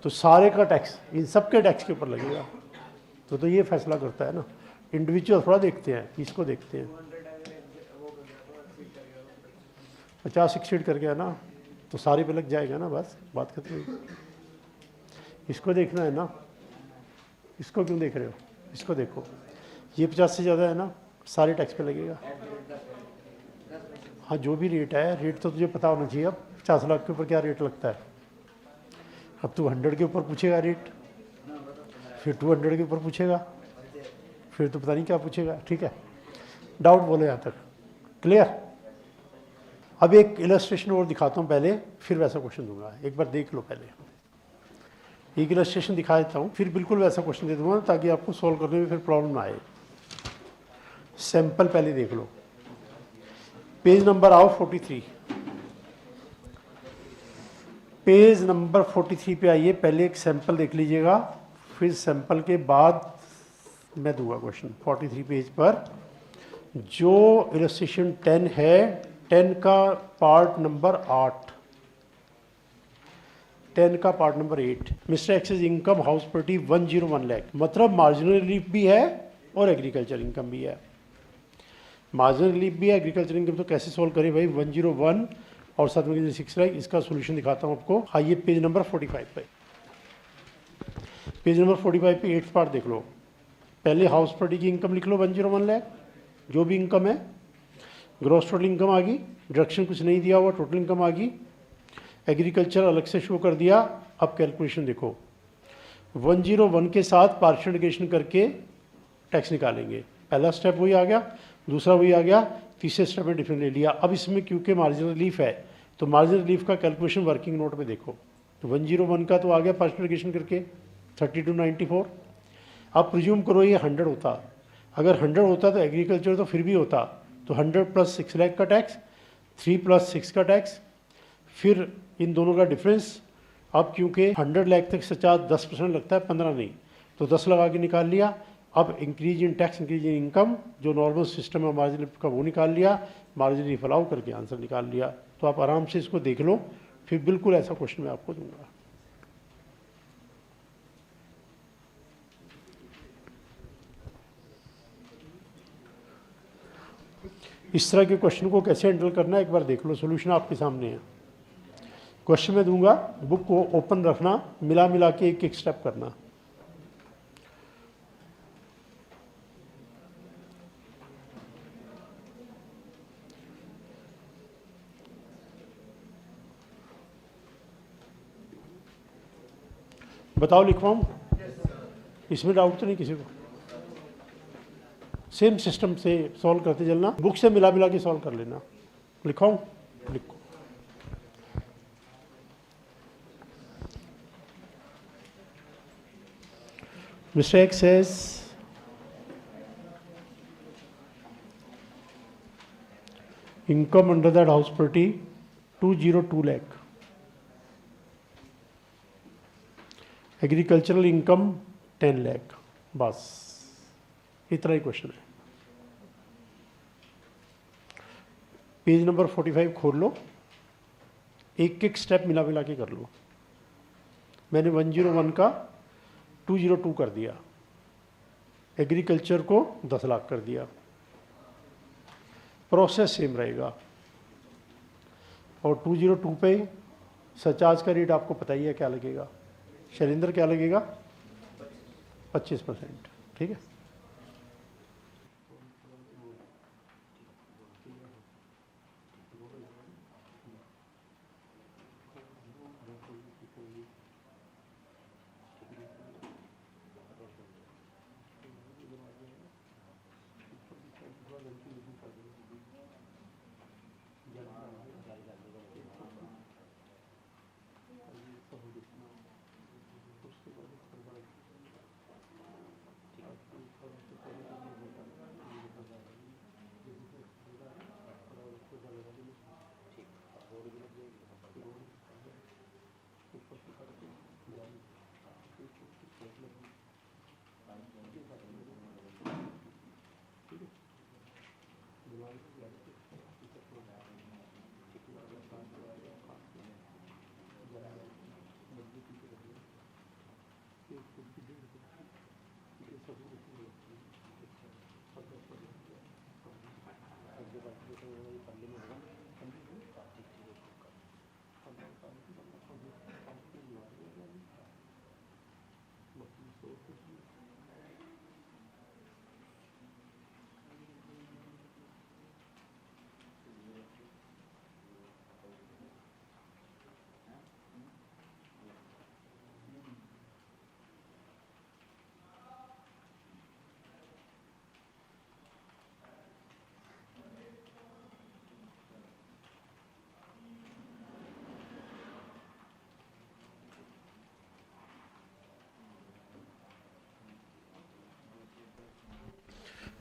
तो सारे का टैक्स इन सब के टैक्स के ऊपर लगेगा। तो ये फैसला करता है ना, इंडिविजुअल थोड़ा देखते हैं, इसको देखते हैं। 50 एक्सीड कर गया ना तो सारे पे लग जाएगा ना, बस बात खत्म हुई। इसको देखना है ना, इसको क्यों देख रहे हो, इसको देखो, ये 50 से ज़्यादा है ना, सारे टैक्स पे लगेगा। हाँ, जो भी रेट है, रेट तो तुझे पता होना चाहिए। अब 50 लाख के ऊपर क्या रेट लगता है। अब तू 100 के ऊपर पूछेगा रेट, फिर 200 के ऊपर पूछेगा, फिर तो पता नहीं क्या पूछेगा। ठीक है, डाउट बोलो यहाँ तक क्लियर? अब एक इलस्ट्रेशन और दिखाता हूँ पहले, फिर वैसा क्वेश्चन दूंगा। एक बार देख लो पहले, एक इलस्ट्रेशन दिखा देता हूँ, फिर बिल्कुल वैसा क्वेश्चन दे दूंगा ताकि आपको सॉल्व करने में फिर प्रॉब्लम ना आए। सैंपल पहले देख लो, पेज नंबर आओ 43, पेज नंबर 43 पे आइए। पहले एक सैंपल देख लीजिएगा, फिर सैंपल के बाद मैं दूंगा क्वेश्चन। 43 पेज पर जो इलस्ट्रेशन 10 है, 10 का पार्ट नंबर 8, 10 का part number 8, Mister excess income house property 101 lakh, मतलब मार्जिनल रिलीफ भी है और एग्रीकल्चर इनकम भी है। मार्जिनल रिलीफ भी है, एग्रीकल्चर इनकम तो कैसे सॉल्व करें भाई, 101 और साथ में 6 लाख, इसका सोल्यूशन दिखाता हूँ आपको। आइए पेज नंबर 45 पे, पेज नंबर 45 पे 8th पार्ट देख लो। पहले हाउस प्रॉपर्टी की इनकम लिख लो 101 लाख, जो भी इनकम है, ग्रॉस टोटल इनकम आ गई, डिडक्शन कुछ नहीं दिया हुआ, टोटल इनकम आ गई, एग्रीकल्चर अलग से शो कर दिया। अब कैलकुलेशन देखो, 101 के साथ पार्शियल इंटीग्रेशन करके टैक्स निकालेंगे। पहला स्टेप वही आ गया, दूसरा वही आ गया, तीसरे स्टेप में डिफरेंट ले लिया। अब इसमें क्योंकि मार्जिनल रिलीफ है तो मार्जिनल रिलीफ का कैलकुलेशन वर्किंग नोट में देखो, तो 101 का तो आ गया पार्शियल इंटीग्रेशन करके 3294। अब प्रिज्यूम करो ये 100 होता, अगर 100 होता तो एग्रीकल्चर तो फिर भी होता, तो 100 प्लस 6 लाख का टैक्स, 3 प्लस 6 का टैक्स, फिर इन दोनों का डिफरेंस। अब क्योंकि 100 लाख तक सचा 10% लगता है, 15 नहीं, तो 10 लगा के निकाल लिया। अब increase in tax, increase in income, जो नॉर्मल सिस्टम है मार्जिन का वो निकाल लिया, मार्जिन रिलीफ अलाउ करके आंसर निकाल लिया। तो आप आराम से इसको देख लो, फिर बिल्कुल ऐसा क्वेश्चन मैं आपको दूंगा। इस तरह के क्वेश्चन को कैसे हैंडल करना है एक बार देख लो, सोल्यूशन आपके सामने है। क्वेश्चन में दूंगा, बुक को ओपन रखना, मिला मिला के एक एक स्टेप करना। बताओ, लिखवाऊं? इसमें डाउट तो नहीं किसी को? सेम सिस्टम से सॉल्व करते चलना, बुक से मिला मिला के सॉल्व कर लेना। लिखवाऊं? लिखो। Mr. X says income under that house property 202 lakh, agricultural income 10 lakh, बस इतना ही क्वेश्चन है। पेज नंबर 45 खोल लो, एक एक स्टेप मिला मिला के कर लो। मैंने 101 का 202 कर दिया, एग्रीकल्चर को 10 लाख कर दिया, प्रोसेस सेम रहेगा। और 202 पे सरचार्ज का रेट आपको पता ही है क्या लगेगा, शैलेंद्र क्या लगेगा? 25%, ठीक है।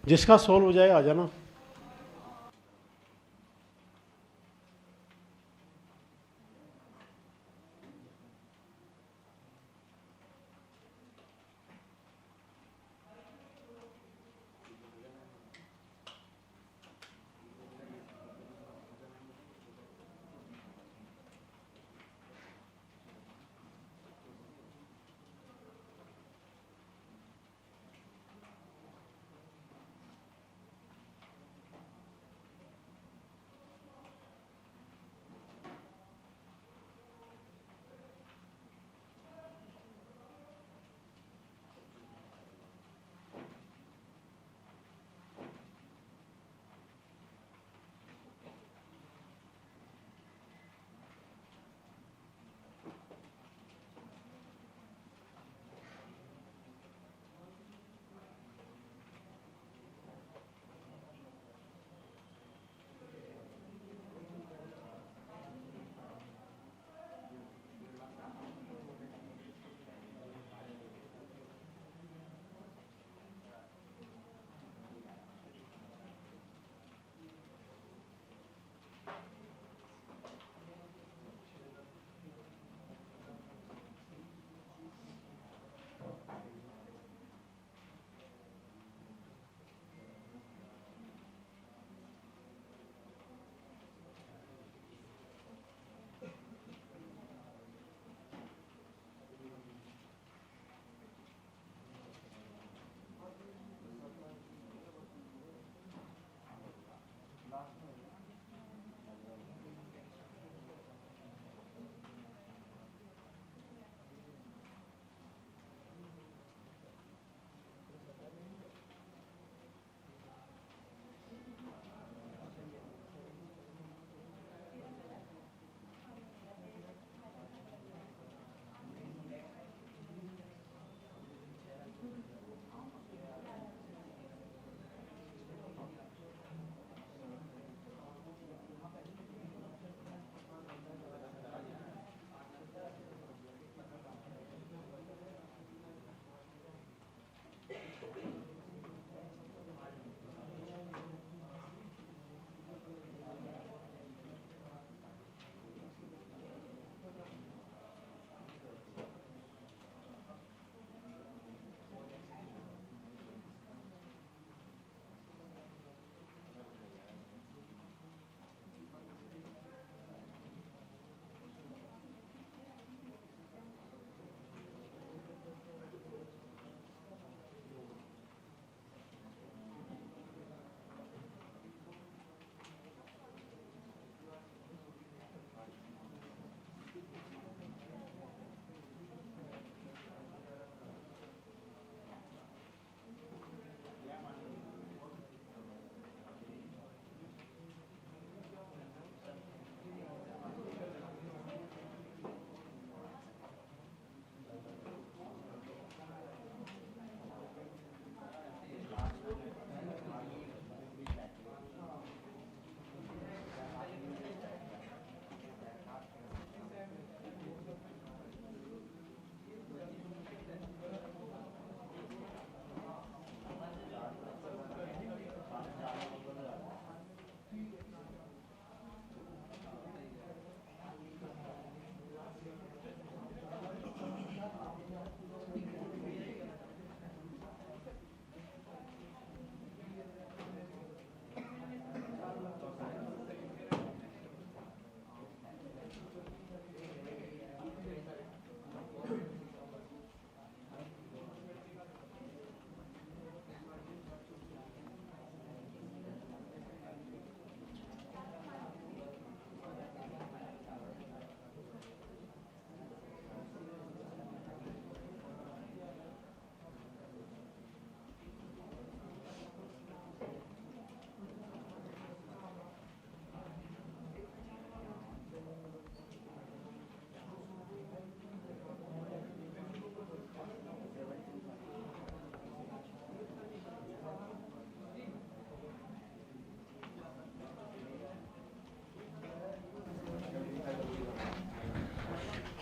जिसका सॉल्व हो जाए आ जाना।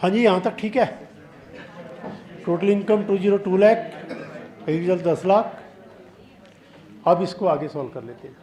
हाँ जी, यहाँ तक ठीक है। Total income 202 lakh, result 10 lakh. अब इसको आगे सॉल्व कर लेते हैं।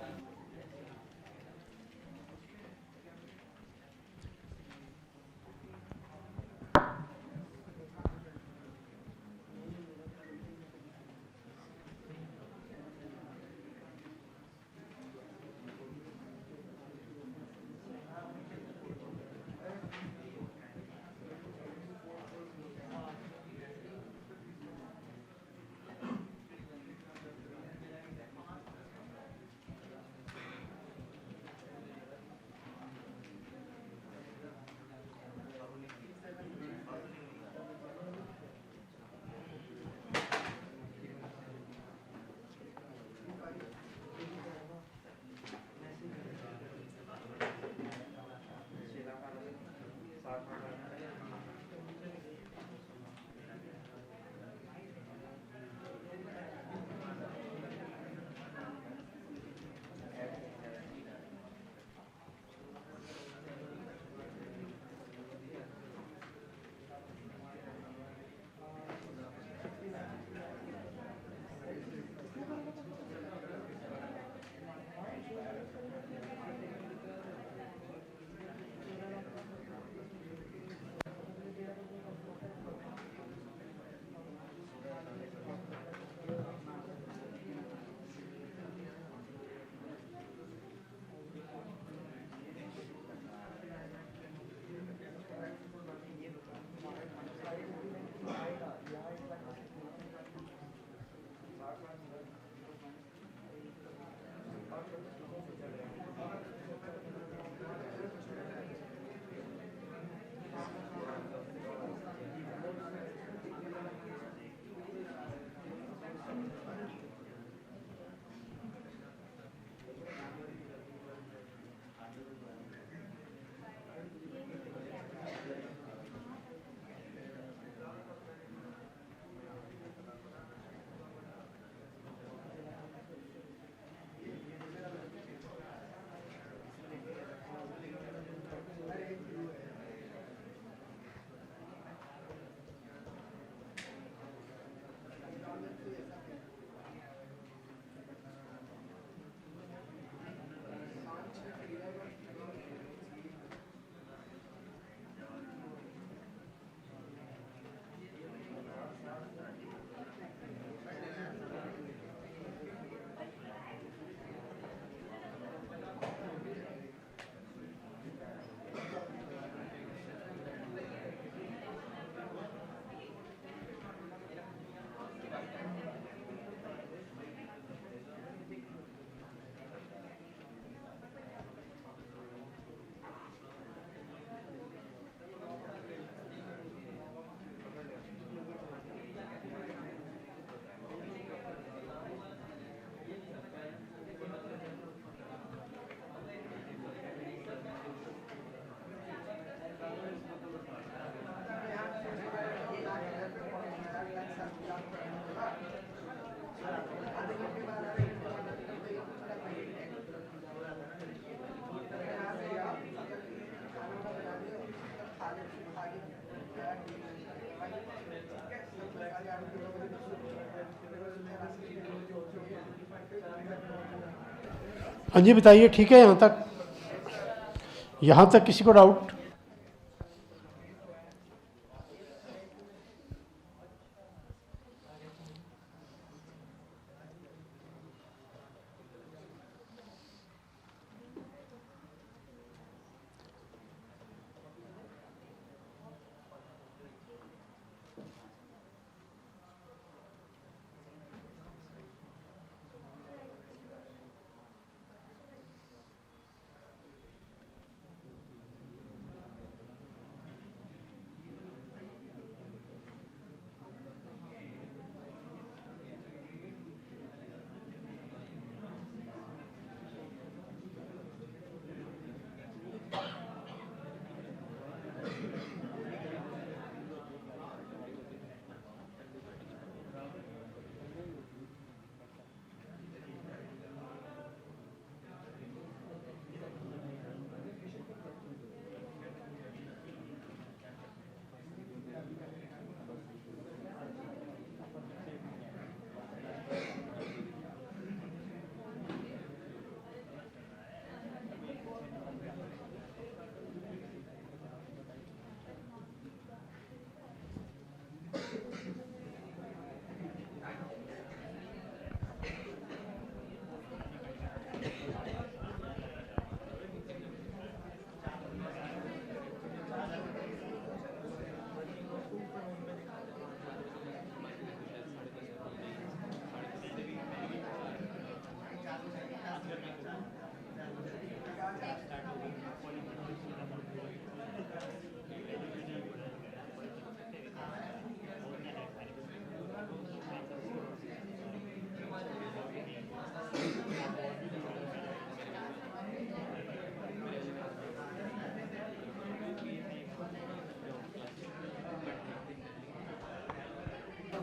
हाँ जी, बताइए, ठीक है यहाँ तक? यहाँ तक किसी को डाउट?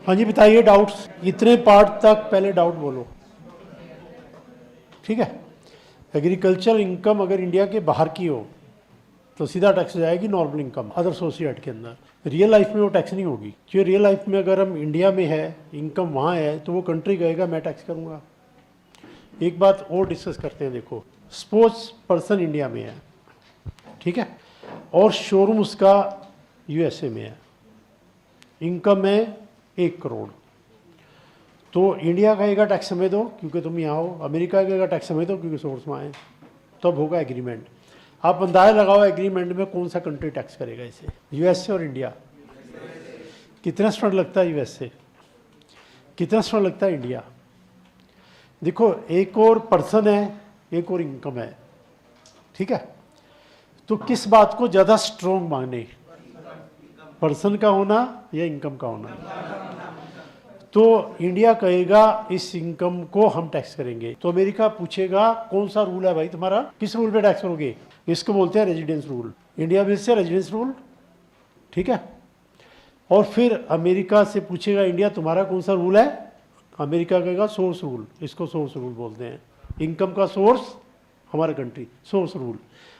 हाँ जी बताइए डाउट्स, इतने पार्ट तक पहले डाउट बोलो, ठीक है। एग्रीकल्चर इनकम अगर इंडिया के बाहर की हो तो सीधा टैक्स हो जाएगी normal income other source act के अंदर। रियल लाइफ में वो टैक्स नहीं होगी, क्योंकि रियल लाइफ में अगर हम इंडिया में है, इनकम वहाँ है, तो वो कंट्री कहेगा मैं टैक्स करूँगा। एक बात और डिस्कस करते हैं, देखो स्पोर्ट्स पर्सन इंडिया में है, ठीक है, और शोरूम उसका यूएसए में है, इनकम है 1 करोड़, तो इंडिया कहेगा टैक्स हमें दो क्योंकि तुम यहाँ हो, अमेरिका कहेगा टैक्स हमें दो क्योंकि सोर्स वहाँ है, तब होगा एग्रीमेंट। आप अंदाजा लगाओ एग्रीमेंट में कौन सा कंट्री टैक्स करेगा इसे, यूएसए और इंडिया। कितना स्टैंड लगता है यूएसए, कितना स्टैंड लगता है इंडिया। देखो एक और पर्सन है, एक और इनकम है, ठीक है, तो किस बात को ज़्यादा स्ट्रॉन्ग माने, पर्सन का होना या इनकम का होना। तो इंडिया कहेगा इस इनकम को हम टैक्स करेंगे, तो अमेरिका पूछेगा कौन सा रूल है भाई तुम्हारा, किस रूल पे टैक्स करोगे, इसको बोलते हैं रेजिडेंस रूल, इंडिया में से रेजिडेंस रूल, ठीक है। और फिर अमेरिका से पूछेगा इंडिया तुम्हारा कौन सा रूल है, अमेरिका कहेगा सोर्स रूल, इसको सोर्स रूल बोलते हैं, इनकम का सोर्स हमारा country source rule,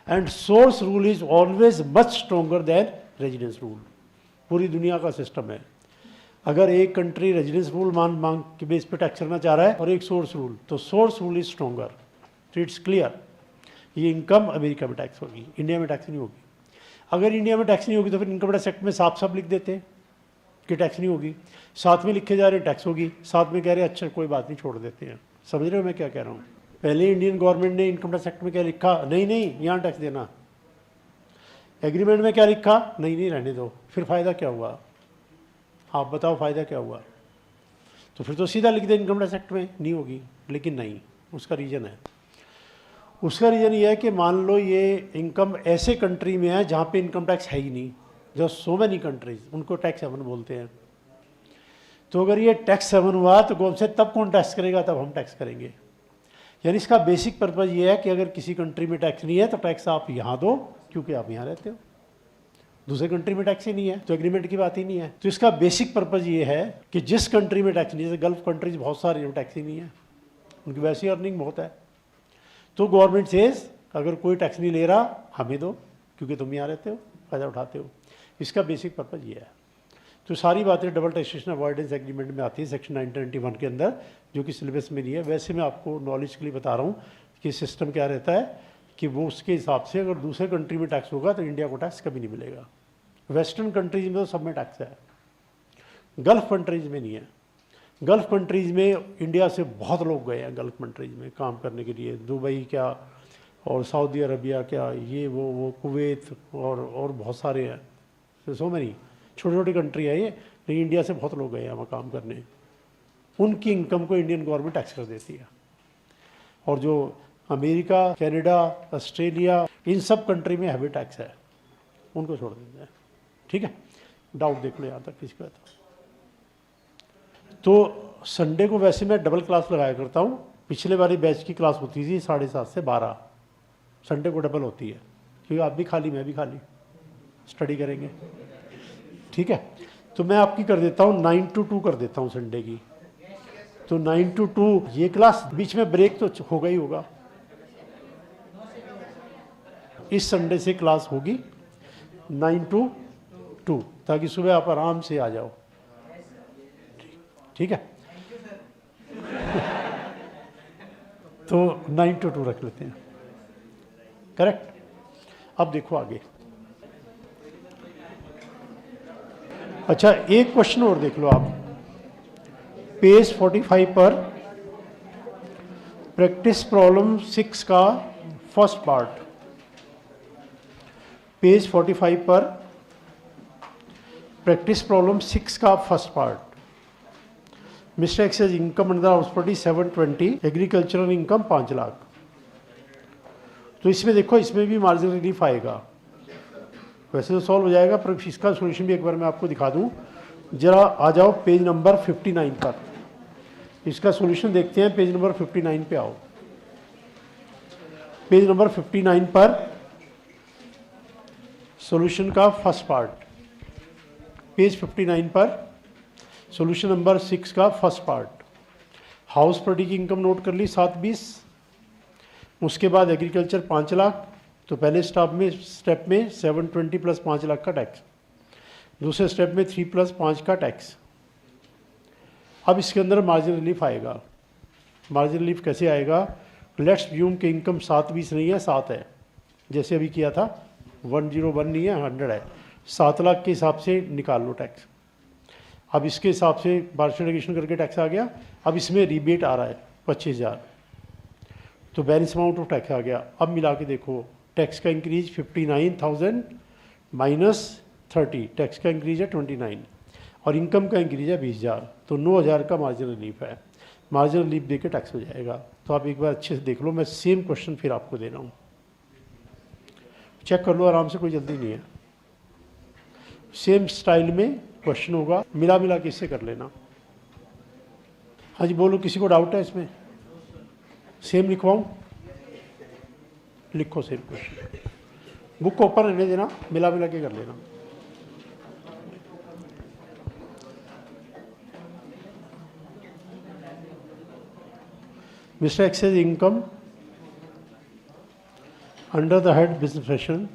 and source rule is always much stronger then residence rule. पूरी दुनिया का सिस्टम है, अगर एक कंट्री रेजिडेंस रूल मांग के बेस पे टैक्स करना चाह रहा है और एक सोर्स रूल, तो सोर्स रूल इज स्ट्रोंगर, तो इट्स क्लियर, ये इनकम अमेरिका में टैक्स होगी, इंडिया में टैक्स नहीं होगी। अगर इंडिया में टैक्स नहीं होगी तो फिर इनकम टैक्स एक्ट में साफ साफ लिख देते हैं कि टैक्स नहीं होगी, साथ में लिखे जा रहे टैक्स होगी, साथ में कह रहे अच्छा कोई बात नहीं छोड़ देते हैं। समझ रहे हो मैं क्या कह रहा हूँ। पहले इंडियन गवर्नमेंट ने इनकम टैक्स एक्ट में क्या लिखा, नहीं नहीं यहाँ टैक्स देना, एग्रीमेंट में क्या लिखा, नहीं नहीं रहने दो, फिर फ़ायदा क्या हुआ, आप बताओ फ़ायदा क्या हुआ। तो फिर तो सीधा लिख दे इनकम टैक्स एक्ट में नहीं होगी, लेकिन नहीं, उसका रीज़न है, उसका रीज़न ये है कि मान लो ये इनकम ऐसे कंट्री में है जहाँ पे इनकम टैक्स है ही नहीं, जो सो मैनी कंट्रीज, उनको टैक्स हेवन बोलते हैं। तो अगर ये टैक्स हेवन हुआ तो कौन से तब कौन टैक्स करेगा, तब हम टैक्स करेंगे। यानी इसका बेसिक पर्पज़ ये है कि अगर किसी कंट्री में टैक्स नहीं है तो टैक्स आप यहाँ दो क्योंकि आप यहाँ रहते हो, दूसरे कंट्री में टैक्स ही नहीं है तो एग्रीमेंट की बात ही नहीं है। तो इसका बेसिक पर्पज़ ये है कि जिस कंट्री में टैक्स नहीं है, जैसे गल्फ कंट्रीज बहुत सारी टैक्स ही नहीं है, उनकी वैसी अर्निंग बहुत है, तो गवर्नमेंट सेज अगर कोई टैक्स नहीं ले रहा हमें दो क्योंकि तुम यहाँ रहते हो, फ़ायदा उठाते हो। इसका बेसिक पर्पज़ ये है। तो सारी बातें डबल टैक्सेशन अवॉइडेंस एग्रीमेंट में आती है सेक्शन 991 के अंदर, जो कि सिलेबस में नहीं है। वैसे मैं आपको नॉलेज के लिए बता रहा हूँ कि सिस्टम क्या रहता है कि वो उसके हिसाब से अगर दूसरे कंट्री में टैक्स होगा तो इंडिया को टैक्स कभी नहीं मिलेगा। वेस्टर्न कंट्रीज में तो सब में टैक्स है, गल्फ़ कंट्रीज़ में नहीं है। गल्फ़ कंट्रीज़ में इंडिया से बहुत लोग गए हैं गल्फ़ कंट्रीज़ में काम करने के लिए, दुबई क्या और सऊदी अरबिया क्या, ये वो कुवैत और बहुत सारे हैं, सो मैनी छोटी छोटी कंट्री है ये, लेकिन इंडिया से बहुत लोग गए हैं वहाँ काम करने। उनकी इनकम को इंडियन गवर्नमेंट टैक्स कर देती है, और जो अमेरिका, कनाडा, ऑस्ट्रेलिया, इन सब कंट्री में हैवी टैक्स है, उनको छोड़ देते हैं। ठीक है, डाउट देख लो यहाँ तक किसी का। तो संडे को वैसे मैं डबल क्लास लगाया करता हूँ, पिछले वाली बैच की क्लास होती थी 7:30 से 12, संडे को डबल होती है क्योंकि आप भी खाली मैं भी खाली स्टडी करेंगे। ठीक है, तो मैं आपकी कर देता हूँ 9 to 2 कर देता हूँ संडे की। तो 9 to 2 ये क्लास, बीच में ब्रेक तो होगा ही होगा। इस संडे से क्लास होगी 9 to 2 ताकि सुबह आप आराम से आ जाओ। ठीक है तो 9 to 2 रख लेते हैं, करेक्ट। अब देखो आगे। अच्छा, एक क्वेश्चन और देख लो आप, पेज 45 पर प्रैक्टिस प्रॉब्लम 6 का फर्स्ट पार्ट, पेज 45 पर प्रैक्टिस प्रॉब्लम 6 का first part. Mister x income under house property 720, agricultural income 5 lakh. तो इसमें देखो, इसमें भी मार्जिनल रिलीफ आएगा, वैसे तो सॉल्व हो जाएगा, पर इसका सॉल्यूशन भी एक बार मैं आपको दिखा दूं। जरा आ जाओ पेज नंबर 59 पर, इसका सॉल्यूशन देखते हैं। पेज नंबर 59 पे आओ, पेज नंबर 59 पर सॉल्यूशन का फर्स्ट पार्ट, पेज 59 पर सोल्यूशन नंबर 6 का फर्स्ट पार्ट, हाउस प्रॉपर्टी की इनकम नोट कर ली 720। उसके बाद एग्रीकल्चर 5 लाख, तो पहले स्टेप में 720 प्लस 5 लाख का टैक्स, दूसरे स्टेप में 3 प्लस 5 का टैक्स। अब इसके अंदर मार्जिन रिलीफ आएगा। मार्जिन रिलीफ कैसे आएगा? लेट्स व्यूम के इनकम 720 नहीं है, 7 है, जैसे अभी किया था, 101 नहीं है, 100 है। 7 लाख के हिसाब से निकाल लो टैक्स। अब इसके हिसाब से मार्जिनल एडिशन करके टैक्स आ गया। अब इसमें रिबेट आ रहा है 25,000, तो बैलेंस अमाउंट ऑफ टैक्स आ गया। अब मिला के देखो, टैक्स का इंक्रीज 59,000 माइनस 30, टैक्स का इंक्रीज है 29 और इनकम का इंक्रीज है 20,000, तो 9,000 का मार्जिनल रिलीफ है। मार्जिनल रिलीफ दे के टैक्स हो जाएगा। तो आप एक बार अच्छे से देख लो, मैं सेम क्वेश्चन फिर आपको दे रहा हूँ, चेक कर लो आराम से, कोई जल्दी नहीं है। सेम स्टाइल में क्वेश्चन होगा, मिला मिला के इससे कर लेना। हाँ जी बोलो, किसी को डाउट है इसमें? सेम लिखवाऊँ? लिखो सेम क्वेश्चन, बुक को ओपन रहने देना, मिला मिला के कर लेना। Mr. X's income under the head business session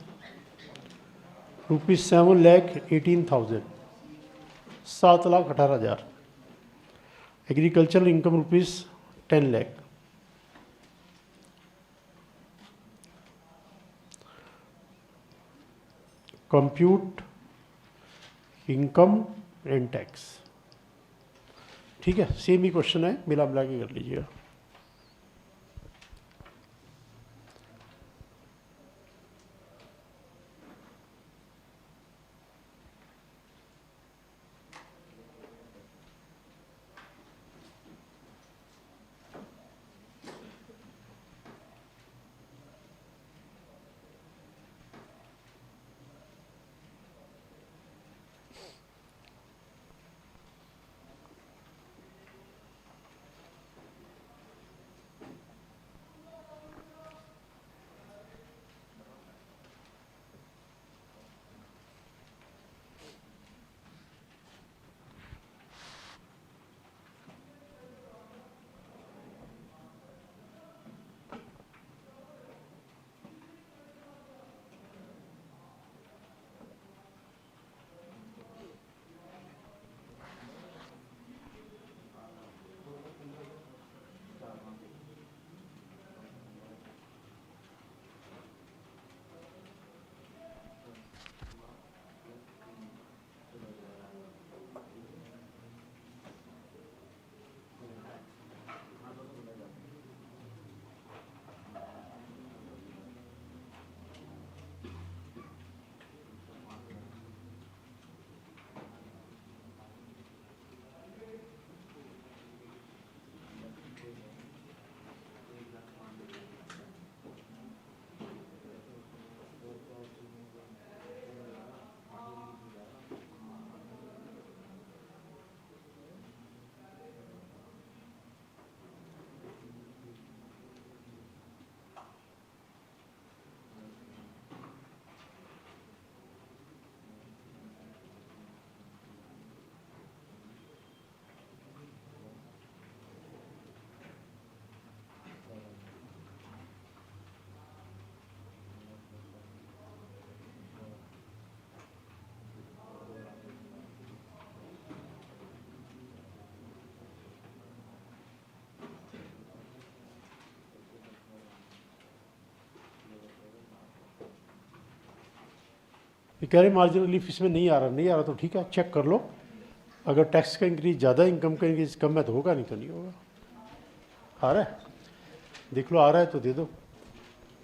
rupees 7,18,000, 7,18,000। Agricultural income rupees 10 lakh. Compute income and tax. ठीक है, सेम ही क्वेश्चन है, मिला मिला के कर लीजिएगा। ये कह रहे मार्जिनल रिलीफ इसमें नहीं आ रहा, नहीं आ रहा तो ठीक है, चेक कर लो। अगर टैक्स का इंक्रीज ज़्यादा, इनकम का इंक्रीज कम है तो होगा, नहीं तो नहीं होगा। आ रहा है, देख लो, आ रहा है तो दे दो।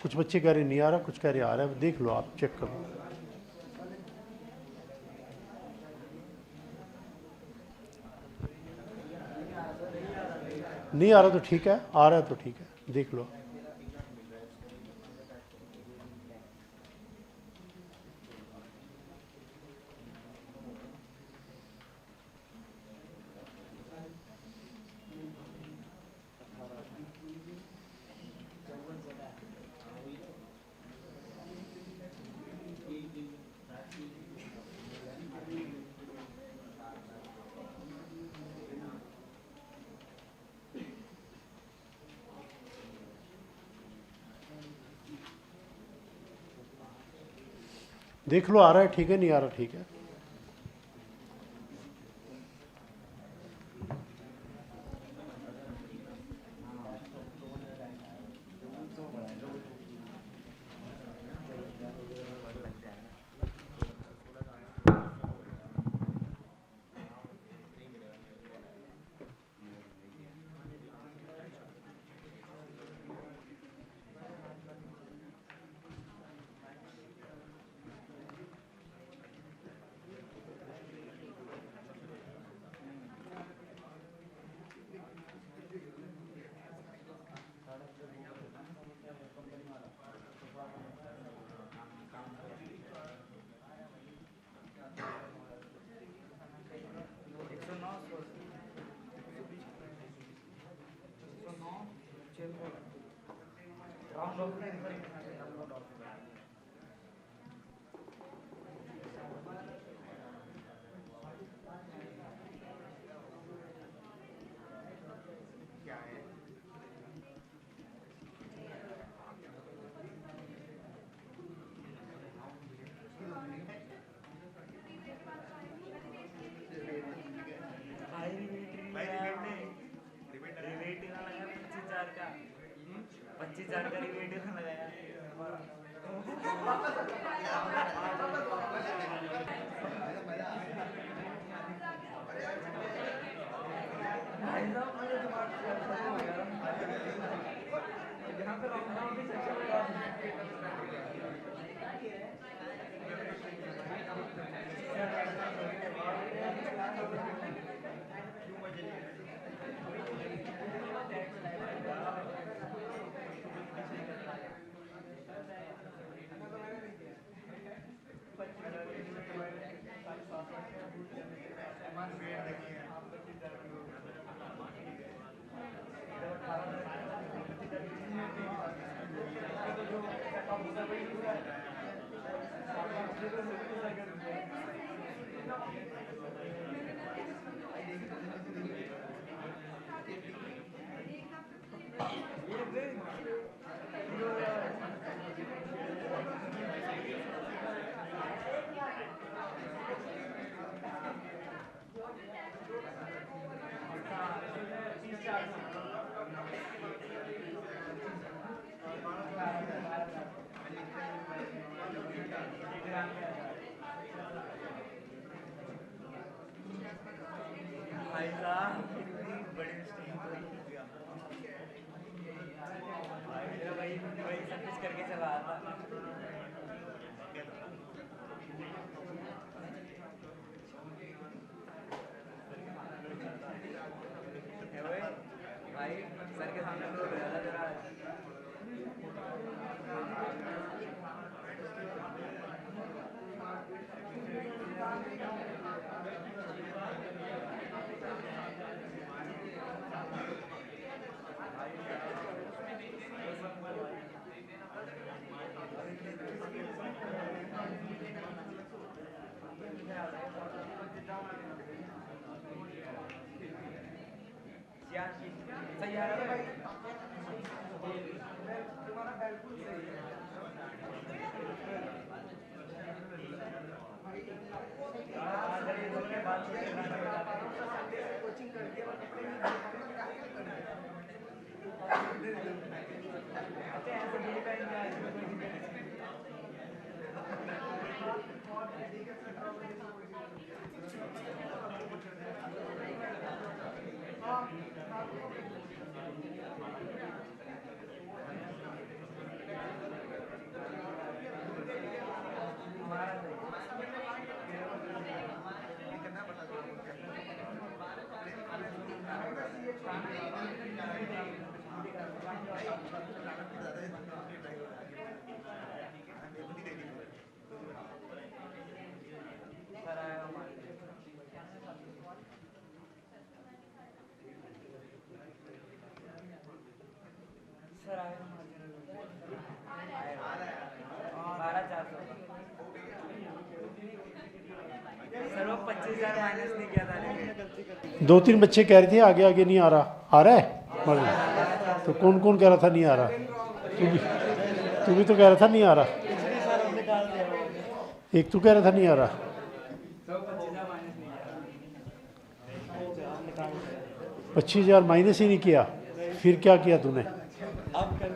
कुछ बच्चे कह रहे नहीं आ रहा, कुछ कह रहे आ रहा है, देख लो आप, चेक कर लो। नहीं आ रहा तो ठीक है, आ रहा है तो ठीक है, देख लो। देख लो आ रहा है ठीक है, नहीं आ रहा ठीक है। सर वो 25,000 माइनस नहीं किया था लेकिन 2-3 बच्चे कह रहे थे आगे आगे नहीं आ रहा है मतलब, तो कौन कौन कह रहा था नहीं आ रहा? तू भी तो कह रहा था नहीं आ रहा। एक तो कह रहा था नहीं आ रहा। 125,000 माइनस नहीं किया। 25,000 माइनस ही नहीं किया, फिर क्या किया तूने? अब कर दिया।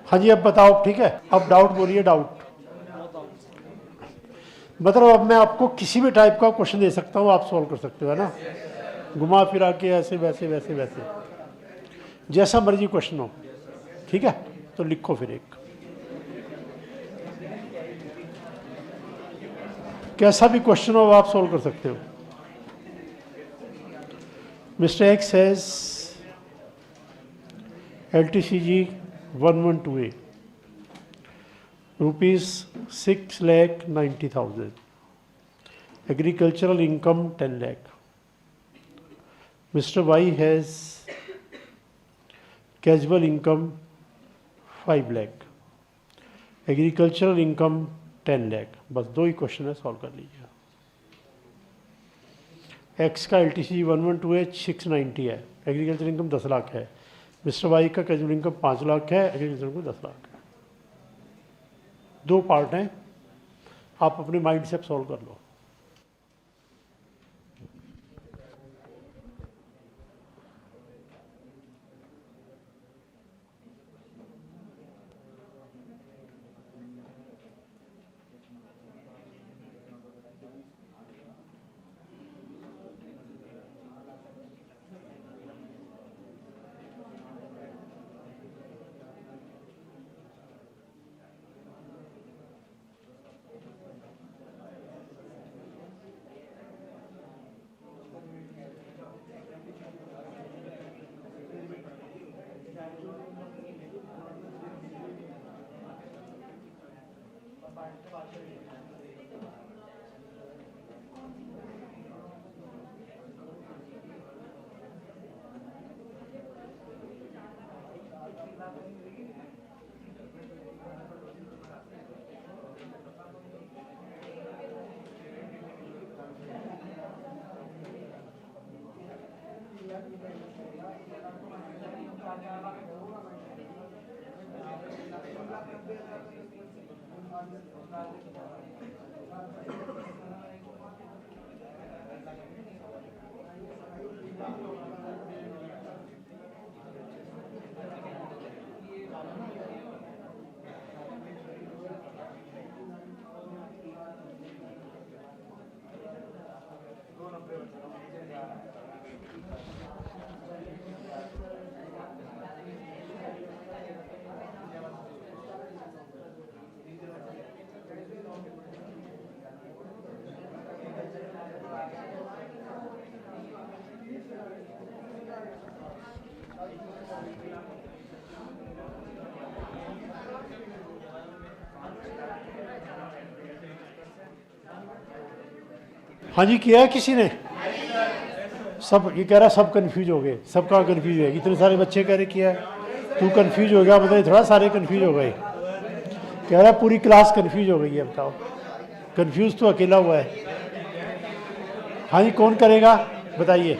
हाँ जी अब बताओ, ठीक है, अब डाउट बोलिए, डाउट। मतलब अब मैं आपको किसी भी टाइप का क्वेश्चन दे सकता हूँ, आप सॉल्व कर सकते हो, है ना, घुमा फिरा के ऐसे वैसे वैसे वैसे, जैसा मर्जी क्वेश्चन हो, ठीक है। तो लिखो फिर एक, कैसा भी क्वेश्चन हो आप सॉल्व कर सकते हो। Mister x has LTCG 112A ₹6,90,000, agricultural income 10 lakh. Mr. Y has casual income 5 lakh, agricultural income 10 lakh. बस दो ही क्वेश्चन है, सॉल्व कर लीजिए। एक्स का LTCG 112 है, 690 है, एग्रीकल्चर इनकम 10 लाख है। मिस्टर वाई का कैजुअल इनकम 5 लाख है, एग्रीकल्चर इनकम 10 लाख है। दो पार्ट हैं, आप अपने माइंड से सॉल्व कर लो। हाँ जी, किया है किसी ने? सब ये कह रहा सब कंफ्यूज हो गए। सब कहाँ कंफ्यूज हुए? इतने सारे बच्चे कह रहे किया है, तू कंफ्यूज हो गया, मतलब थोड़ा सारे कंफ्यूज हो गए। कह रहा पूरी क्लास कंफ्यूज हो गई है। बताओ, कंफ्यूज तो अकेला हुआ है। हाँ जी, कौन करेगा बताइए,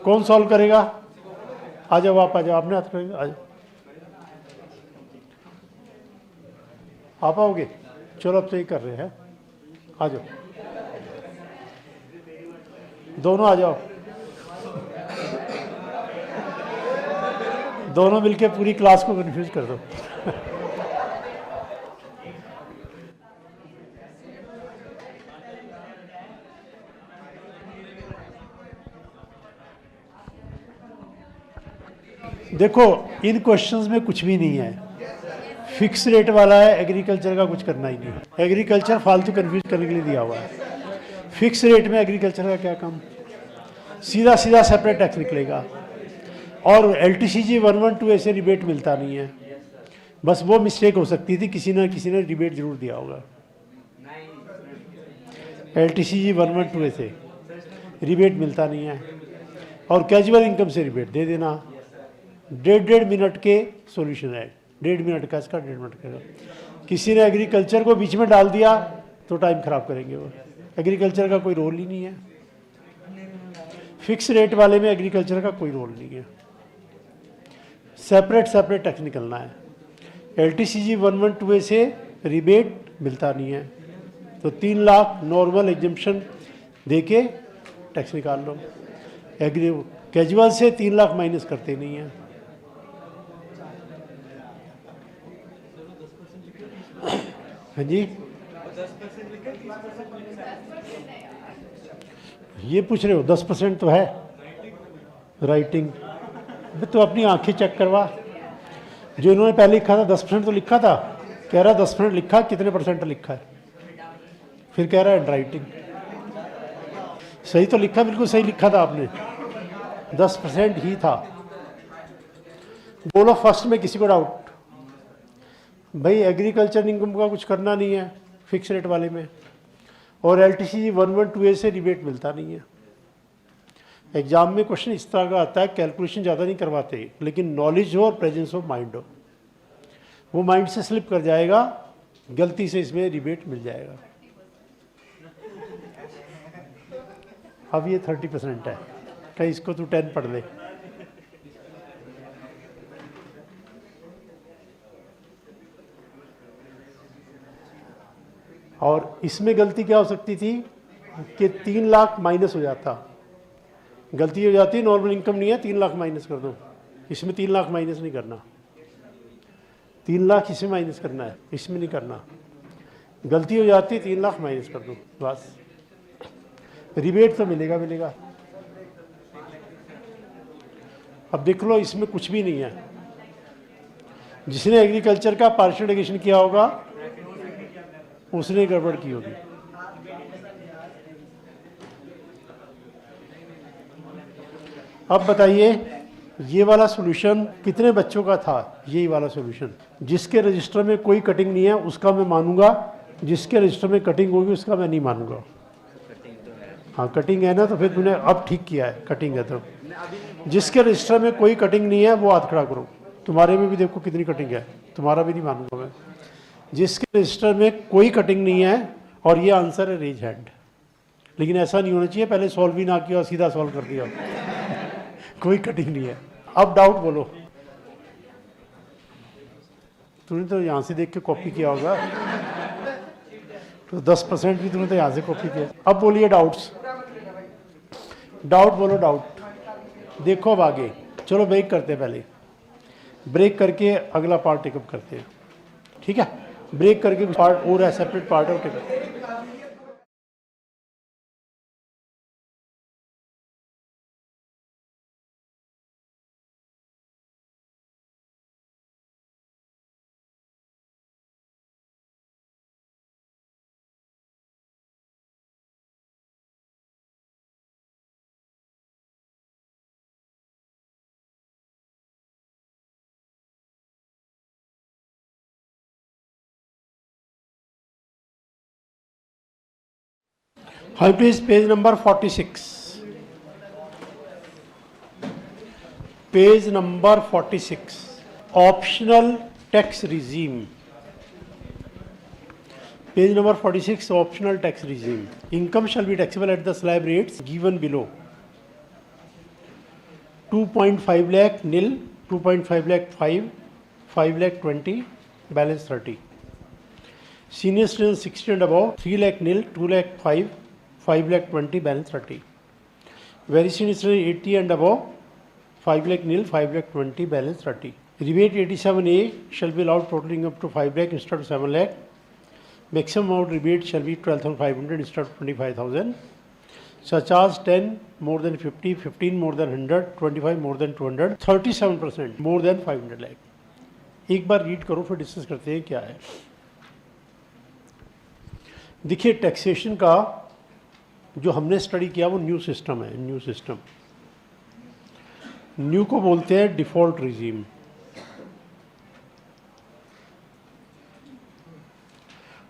कौन सॉल्व करेगा? आ जाओ, आप आ जाओ, आपने हाथ करेंगे, आ जाओ। आप आओगे? चलो अब तो ही कर रहे हैं, आ जाओ, दोनों आ जाओ, दोनों मिलके पूरी क्लास को कंफ्यूज कर दो। देखो, इन क्वेश्चंस में कुछ भी नहीं है, फिक्स रेट वाला है, एग्रीकल्चर का कुछ करना ही नहीं है। एग्रीकल्चर फालतू कंफ्यूज करने के लिए दिया हुआ है। फिक्स रेट में एग्रीकल्चर का क्या काम? सीधा सीधा सेपरेट टैक्स निकलेगा। और LTCG 112 से रिबेट मिलता नहीं है। बस वो मिस्टेक हो सकती थी, किसी ने रिबेट जरूर दिया होगा। LTCG 112 से रिबेट मिलता नहीं है। और कैजुअल इनकम से रिबेट दे देना। 1.5 मिनट के सॉल्यूशन है, 1.5 मिनट का, इसका 1.5 मिनट का। किसी ने एग्रीकल्चर को बीच में डाल दिया तो टाइम खराब करेंगे वो। एग्रीकल्चर का कोई रोल ही नहीं है। फिक्स रेट वाले में एग्रीकल्चर का कोई रोल नहीं है। सेपरेट सेपरेट टैक्स निकलना है। LTCG 112 से रिबेट मिलता नहीं है, तो 3 लाख नॉर्मल एग्जम्पशन देके टैक्स निकाल लो। एग्री कैजुअल से 3 लाख माइनस करते नहीं हैं। हाँ जी, ये पूछ रहे हो 10% तो है राइटिंग। तो अपनी आंखें चेक करवा, जो इन्होंने पहले लिखा था 10% तो लिखा था, कह रहा 10% लिखा, कितने परसेंट लिखा है, फिर कह रहा है राइटिंग। सही तो लिखा, बिल्कुल सही लिखा था आपने, 10% ही था। बोलो फर्स्ट में किसी को डाउट? भाई एग्रीकल्चर इनकम का कुछ करना नहीं है फिक्स रेट वाले में, और LTC 112A से रिबेट मिलता नहीं है। एग्जाम में क्वेश्चन इस तरह का आता है, कैलकुलेशन ज़्यादा नहीं करवाते, लेकिन नॉलेज हो और प्रेजेंस ऑफ माइंड हो, वो माइंड से स्लिप कर जाएगा, गलती से इसमें रिबेट मिल जाएगा। अब ये 30% है, कहीं इसको तू 10 पढ़ ले। और इसमें गलती क्या हो सकती थी कि 3 लाख माइनस हो जाता, गलती हो जाती है, नॉर्मल इनकम नहीं है 3 लाख माइनस कर दो, इसमें 3 लाख माइनस नहीं करना, 3 लाख इसमें माइनस करना है, इसमें नहीं करना। गलती हो जाती है 3 लाख माइनस कर दो, बस रिबेट तो मिलेगा मिलेगा। अब देख लो इसमें कुछ भी नहीं है, जिसने एग्रीकल्चर का पार्शियल डेरिवेशन किया होगा उसने गड़बड़ की होगी। अब बताइए ये वाला सॉल्यूशन कितने बच्चों का था? यही वाला सॉल्यूशन, जिसके रजिस्टर में कोई कटिंग नहीं है उसका मैं मानूंगा, जिसके रजिस्टर में कटिंग होगी उसका मैं नहीं मानूंगा। हाँ कटिंग है ना, तो फिर तूने अब ठीक किया है, कटिंग है तो। जिसके रजिस्टर में कोई कटिंग नहीं है वो हाथ खड़ा करो। तुम्हारे में भी देखो कितनी कटिंग है, तुम्हारा भी नहीं मानूंगा मैं। जिसके रजिस्टर में कोई कटिंग नहीं है, और ये आंसर है रेज हैंड। लेकिन ऐसा नहीं होना चाहिए पहले सॉल्व भी ना किया और सीधा सॉल्व कर दिया। कोई कटिंग नहीं है। अब डाउट बोलो। तूने तो यहाँ से देख के कॉपी किया होगा, तो 10% भी तूने तो यहाँ से कॉपी किया। अब बोलिए डाउट्स, डाउट बोलो डाउट। देखो अब आगे चलो ब्रेक करते हैं, पहले ब्रेक करके अगला पार्ट टेकअप करते हैं, ठीक है? ब्रेक करके पार्ट और है, सेपरेट पार्ट है take up. Hi, please, page number 46. Page number 46. Optional tax regime. Page number 46, optional tax regime. Income shall be taxable at the slab rates given below. 2.5 lakh nil, 2.5 lakh 5, 5 lakh 20, balance 30. Senior citizen 60 and above, 3 lakh nil, 2 lakh 5, 5 lakh 20, balance 30. Very senior citizen 80 and above, 5 lakh nil, 5 lakh 20, balance 30. Rebate 87A shall be allowed totaling up to 5 lakh instead of 7 lakh. Maximum amount rebate shall be 12,500 instead of 25,000. Such as 10 more than 50, 15 more than 100, 25 more than 200, 37% more than 500 lakh. एक बार read करो फिर discuss करते हैं क्या है। देखिए taxation का जो हमने स्टडी किया वो न्यू सिस्टम है। न्यू सिस्टम, न्यू को बोलते हैं डिफॉल्ट रिजीम।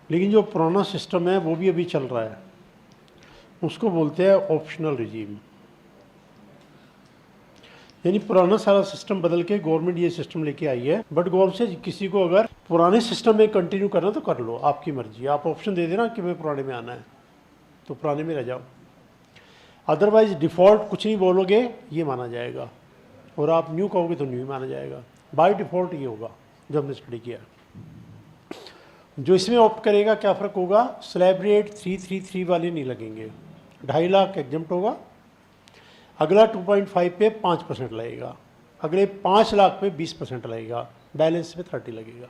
लेकिन जो पुराना सिस्टम है वो भी अभी चल रहा है, उसको बोलते हैं ऑप्शनल रिजीम। यानी पुराना सारा सिस्टम बदल के गवर्नमेंट ये सिस्टम लेके आई है, बट गवर्नमेंट से किसी को अगर पुराने सिस्टम में कंटिन्यू करना तो कर लो, आपकी मर्जी। आप ऑप्शन दे देना कि मैं पुराने में आना है तो पुराने में रह जाओ, अदरवाइज डिफ़ॉल्ट कुछ नहीं बोलोगे ये माना जाएगा, और आप न्यू कहोगे तो न्यू ही माना जाएगा। बाय डिफ़ॉल्ट ये होगा जो हमने स्टडी किया। जो इसमें ऑप्ट करेगा क्या फ़र्क होगा, स्लैब रेट 333 वाले नहीं लगेंगे, 2.5 लाख एग्जम्प्ट होगा। अगला 2.5 पे 5% लगेगा, अगले 5 लाख पे 20% लगेगा, बैलेंस पे 30 लगेगा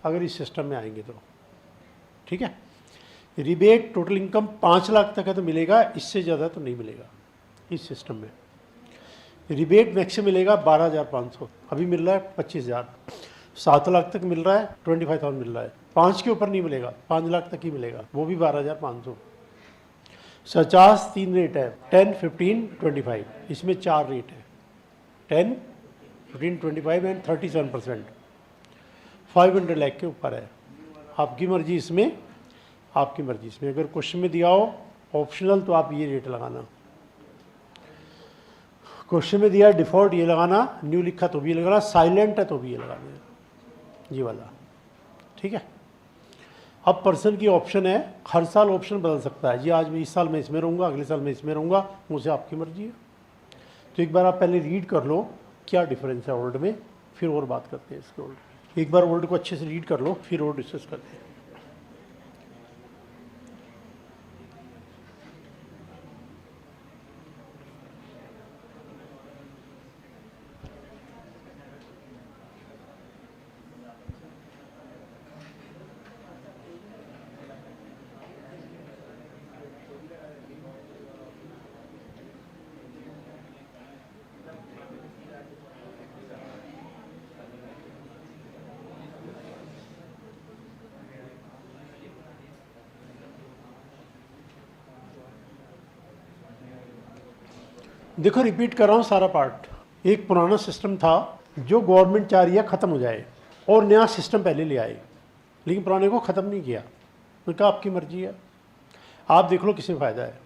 अगर इस सिस्टम में आएंगे तो। ठीक है, रिबेट टोटल इनकम 5 लाख तक है तो मिलेगा, इससे ज़्यादा तो नहीं मिलेगा इस सिस्टम में। रिबेट मैक्सिमम मिलेगा 12,500, अभी मिल रहा है 25,000। 7 लाख तक मिल रहा है 25,000 मिल रहा है, 5 के ऊपर नहीं मिलेगा, 5 लाख तक ही मिलेगा, वो भी 12,500। सरचार्ज 3 रेट है, 10, 15, 25, इसमें 4 रेट है, 10, 15, 25 एंड 37%। 500 लाख के ऊपर है, आपकी मर्जी इसमें, आपकी मर्जी इसमें। अगर क्वेश्चन में दिया हो ऑप्शनल तो आप ये रेट लगाना, क्वेश्चन में दिया डिफ़ॉल्ट ये लगाना, न्यू लिखा तो भी ये लगाना, साइलेंट है तो भी ये लगाना, ये वाला। ठीक है, अब पर्सन की ऑप्शन है, हर साल ऑप्शन बदल सकता है, जी आज मैं इस साल में इसमें रहूँगा, अगले साल में इसमें रहूँगा, मुझे आपकी मर्जी है। तो एक बार आप पहले रीड कर लो क्या डिफरेंस है ओल्ड में, फिर और बात करते हैं इसके ओल्ड। एक बार ओल्ड को अच्छे से रीड कर लो, फिर और डिस्कस करते हैं। देखो रिपीट कर रहा हूँ सारा पार्ट। एक पुराना सिस्टम था जो गवर्नमेंट चाह रही है ख़त्म हो जाए, और नया सिस्टम पहले ले आए, लेकिन पुराने को ख़त्म नहीं किया। उन्होंने कहा आपकी मर्जी है, आप देख लो किसमें फ़ायदा है।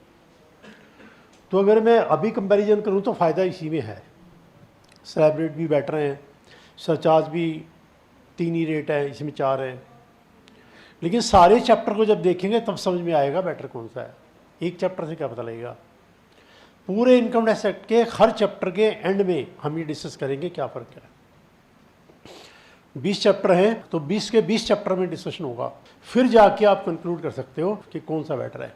तो अगर मैं अभी कंपैरिजन करूँ तो फ़ायदा इसी में है, स्लैब रेट भी बेटर हैं, सरचार्ज भी 3 ही रेट है, इसमें 4 है। लेकिन सारे चैप्टर को जब देखेंगे तब समझ में आएगा बेटर कौन सा है। एक चैप्टर से क्या पता लगेगा, पूरे इनकम टैक्स एक्ट के हर चैप्टर के एंड में हम ये डिस्कस करेंगे क्या फ़र्क है। 20 चैप्टर हैं तो 20 के 20 चैप्टर में डिस्कशन होगा, फिर जाके आप कंक्लूड कर सकते हो कि कौन सा बेटर है।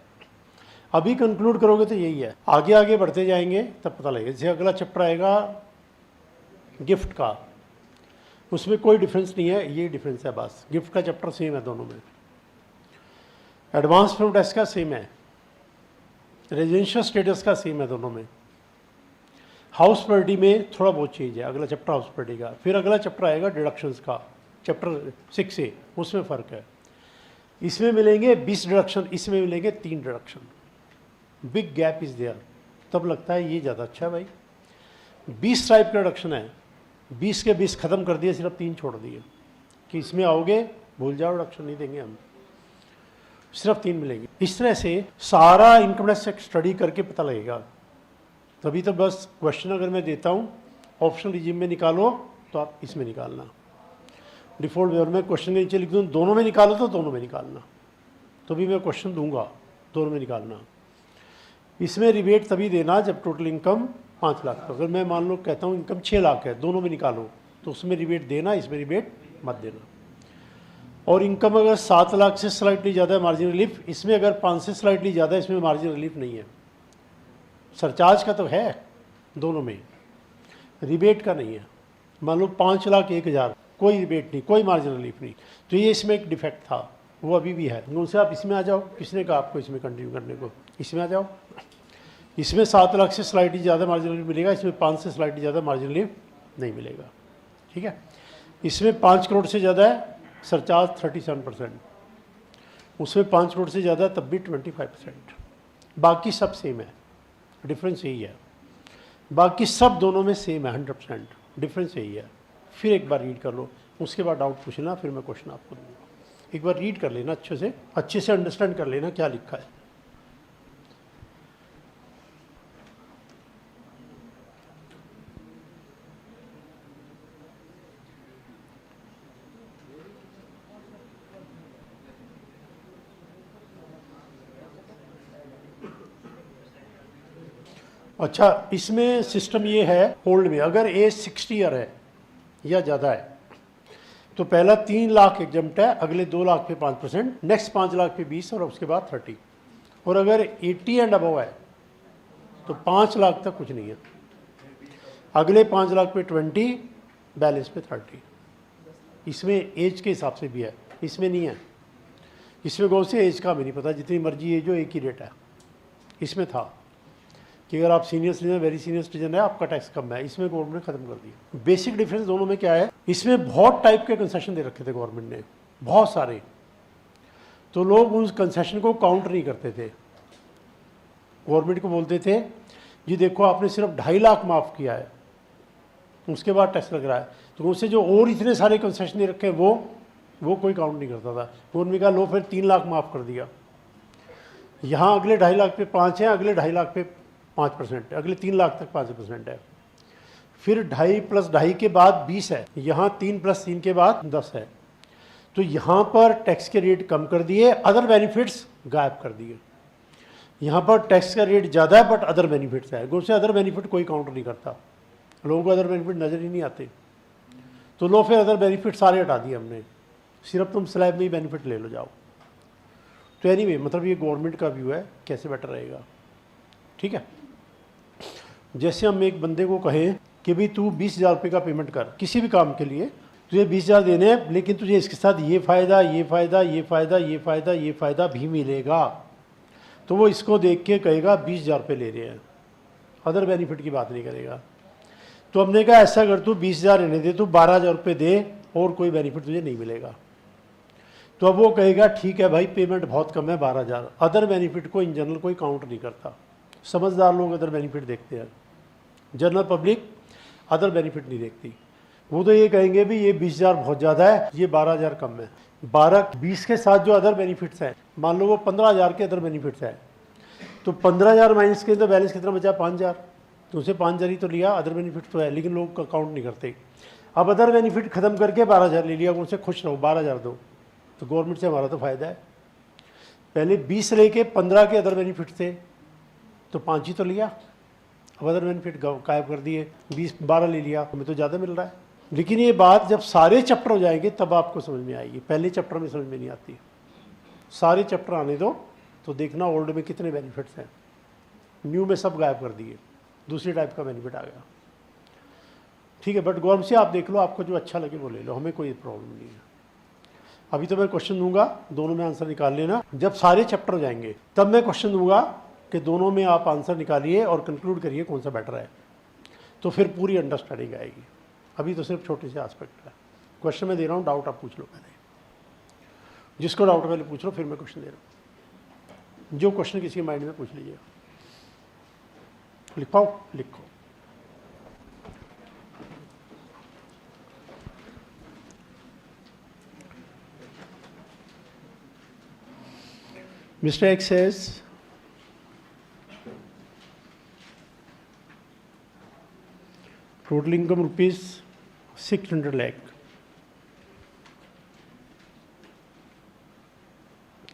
अभी कंक्लूड करोगे तो यही है, आगे आगे बढ़ते जाएंगे तब पता लगेगा। जैसे अगला चैप्टर आएगा गिफ्ट का, उसमें कोई डिफरेंस नहीं है, ये डिफरेंस है बस, गिफ्ट का चैप्टर सेम है दोनों में। एडवांस इनकम टैक्स का सेम है, रेजिडेंशियल स्टेटस का सेम है दोनों में। हाउस प्रॉपर्टी में थोड़ा बहुत चेंज है, अगला चैप्टर हाउस प्रॉपर्टी का। फिर अगला चैप्टर आएगा डिडक्शंस का, चैप्टर 6 से, उसमें फ़र्क है। इसमें मिलेंगे 20 डिडक्शन, इसमें मिलेंगे 3 deduction, big gap is there. तब लगता है ये ज़्यादा अच्छा है भाई। 20 टाइप का डिडक्शन है, 20 के 20 ख़त्म कर दिए, सिर्फ 3 छोड़ दिए कि इसमें आओगे भूल जाओ डिडक्शन नहीं देंगे हम, सिर्फ 3 मिलेंगे। इस तरह से सारा इनकम टैक्स स्टडी करके पता लगेगा। तभी तो बस क्वेश्चन अगर मैं देता हूँ ऑप्शनल रिजीम में निकालो तो आप इसमें निकालना, डिफ़ॉल्ट वेयर में क्वेश्चन के नीचे लिख दूँ दोनों में निकालो तो दोनों में निकालना, तो भी मैं क्वेश्चन दूंगा दोनों में निकालना। इसमें रिबेट तभी देना जब टोटल इनकम 5 लाख। अगर मैं मान लो कहता हूँ इनकम 6 लाख है, दोनों में निकालो, तो उसमें रिबेट देना, इसमें रिबेट मत देना। और इनकम अगर 7 लाख से स्लाइटली ज़्यादा है मार्जिन रिलीफ, इसमें अगर 5 से स्लाइटली ज़्यादा है, इसमें मार्जिन रिलीफ नहीं है। सरचार्ज का तो है दोनों में, रिबेट का नहीं है। मान लो 5 लाख 1,000, कोई रिबेट नहीं, कोई मार्जिन रिलीफ नहीं, तो ये इसमें एक डिफेक्ट था, वो अभी भी है। उनसे आप इसमें आ जाओ, किसने कहा आपको इसमें कंटिन्यू करने को, इसमें आ जाओ। इसमें 7 लाख से स्लाइटली ज़्यादा मार्जिन रिलीफ मिलेगा, इसमें 5 से स्लाइटली ज़्यादा मार्जिन रिलीफ नहीं मिलेगा। ठीक है, इसमें 5 करोड़ से ज़्यादा है, सरचार्ज 37%, उसमें 5 करोड़ से ज़्यादा तब भी 25%। बाकी सब सेम है, डिफरेंस यही है। बाकी सब दोनों में सेम है, 100%, डिफरेंस यही है। फिर एक बार रीड कर लो, उसके बाद डाउट पूछना, फिर मैं क्वेश्चन आपको दूंगा। एक बार रीड कर लेना अच्छे से अंडरस्टैंड कर लेना क्या लिखा है। अच्छा, इसमें सिस्टम ये है होल्ड में, अगर एज 60 ईयर है या ज़्यादा है, तो पहला 3 लाख एग्जम्प्ट है, अगले 2 लाख पे 5%, नेक्स्ट 5 लाख पे 20 और उसके बाद 30। और अगर 80 एंड अबव है तो 5 लाख तक कुछ नहीं है, अगले 5 लाख पे 20, बैलेंस पे 30। इसमें एज के हिसाब से भी है, इसमें नहीं है। इसमें कौन से एज का हमें नहीं पता, जितनी मर्जी एज हो एक ही रेट है। इसमें था कि अगर आप senior citizen, very senior citizen है, आपका टैक्स कम है। इसमें गवर्नमेंट ने खत्म कर दिया। बेसिक डिफरेंस दोनों में क्या है, इसमें बहुत टाइप के कंसेशन दे रखे थे गवर्नमेंट ने, बहुत सारे, तो लोग उस कंसेशन को काउंट नहीं करते थे। गवर्नमेंट को बोलते थे जी देखो आपने सिर्फ 2.5 लाख माफ़ किया है, उसके बाद टैक्स लग रहा है, तो उससे जो और इतने सारे कंसेशन दे रखे वो कोई काउंट नहीं करता था। गवर्नमेंट का लो फिर 3 लाख माफ़ कर दिया। यहाँ अगले 2.5 लाख पे 5 है, अगले 2.5 लाख पे 5%, अगले 3 लाख तक 5% है। फिर 2.5 + 2.5 के बाद 20 है, यहाँ 3 + 3 के बाद 10 है। तो यहाँ पर टैक्स के रेट कम कर दिए, अदर बेनिफिट्स गायब कर दिए। यहाँ पर टैक्स का रेट ज़्यादा है बट अदर बेनिफिट्स है, उससे अदर बेनिफिट कोई काउंट नहीं करता, लोगों को अदर बेनिफिट नज़र ही नहीं आते। तो लो फिर अदर बेनिफिट सारे हटा दिए हमने, सिर्फ तुम स्लैब में ही बेनिफिट ले लो जाओ। तो एनीवे मतलब ये गवर्नमेंट का व्यू है कैसे बेटर रहेगा, ठीक है। जैसे हम एक बंदे को कहें कि भाई तू 20,000 रुपये का पेमेंट कर किसी भी काम के लिए, तुझे 20,000 देने हैं, लेकिन तुझे इसके साथ ये फ़ायदा, ये फ़ायदा, ये फ़ायदा, ये फ़ायदा, ये फ़ायदा भी मिलेगा, तो वो इसको देख के कहेगा 20,000 रुपये ले रहे हैं, अदर बेनिफिट की बात नहीं करेगा। तो हमने कहा ऐसा कर तू 20,000 रहने दे, तू 12,000 रुपये दे और कोई बेनिफिट तुझे नहीं मिलेगा। तो अब वो कहेगा ठीक है भाई पेमेंट बहुत कम है 12,000, अदर बेनिफिट को इन जनरल कोई काउंट नहीं करता। समझदार लोग अदर बेनिफिट देखते हैं, जनरल पब्लिक अदर बेनिफिट नहीं देखती। वो तो ये कहेंगे भी ये 20,000 बहुत ज़्यादा है, ये 12,000 कम है। 20 के साथ जो अदर बेनिफिट्स हैं, मान लो वो 15,000 के अदर बेनिफिट्स हैं, तो 15,000 माइनस के तो बैलेंस कितना बचा, 5,000, तो उसे 5,000 ही तो लिया, अदर बेनिफिट तो है, लेकिन लोग काउंट नहीं करते। अब अदर बेनिफिट खत्म करके 12,000 ले लिया, उनसे खुश रहो 12,000 दो, तो गवर्नमेंट से हमारा तो फ़ायदा है। पहले 20 लेके 15 के अदर बेनिफिट थे, तो 5 ही तो लिया, अब अदर बेनिफिट गायब कर दिए, 12 ले लिया, हमें तो ज़्यादा मिल रहा है। लेकिन ये बात जब सारे चैप्टर हो जाएंगे तब आपको समझ में आएगी, पहले चैप्टर में समझ में नहीं आती। सारे चैप्टर आने दो तो देखना ओल्ड में कितने बेनिफिट्स हैं, न्यू में सब गायब कर दिए, दूसरी टाइप का बेनिफिट आ गया, ठीक है। बट गवर्नमेंट से आप देख लो, आपको जो अच्छा लगे वो ले लो, हमें कोई प्रॉब्लम नहीं है। अभी तो मैं क्वेश्चन दूंगा, दोनों में आंसर निकाल लेना। जब सारे चैप्टर हो जाएंगे तब मैं क्वेश्चन दूंगा कि दोनों में आप आंसर निकालिए और कंक्लूड करिए कौन सा बेटर है, तो फिर पूरी अंडरस्टैंडिंग आएगी। अभी तो सिर्फ छोटे से एस्पेक्ट है। क्वेश्चन मैं दे रहा हूँ, डाउट आप पूछ लो पहले, जिसको डाउट पहले पूछ लो, फिर मैं क्वेश्चन दे रहा हूँ। जो क्वेश्चन किसी के माइंड में पूछ लीजिए, लिख पाओ लिखो। Mr. X says, total income rupees 600 lakh.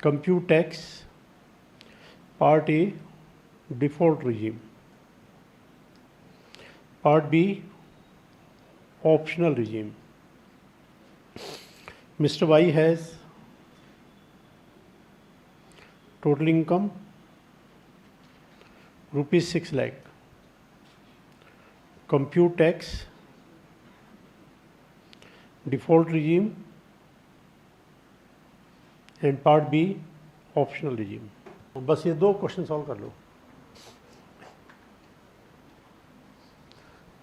Compute tax, Part A, default regime. Part B, optional regime. Mr. Y has total income rupees 6 lakh. Compute tax, default regime, and part B optional regime. बस ये 2 question solve कर लो।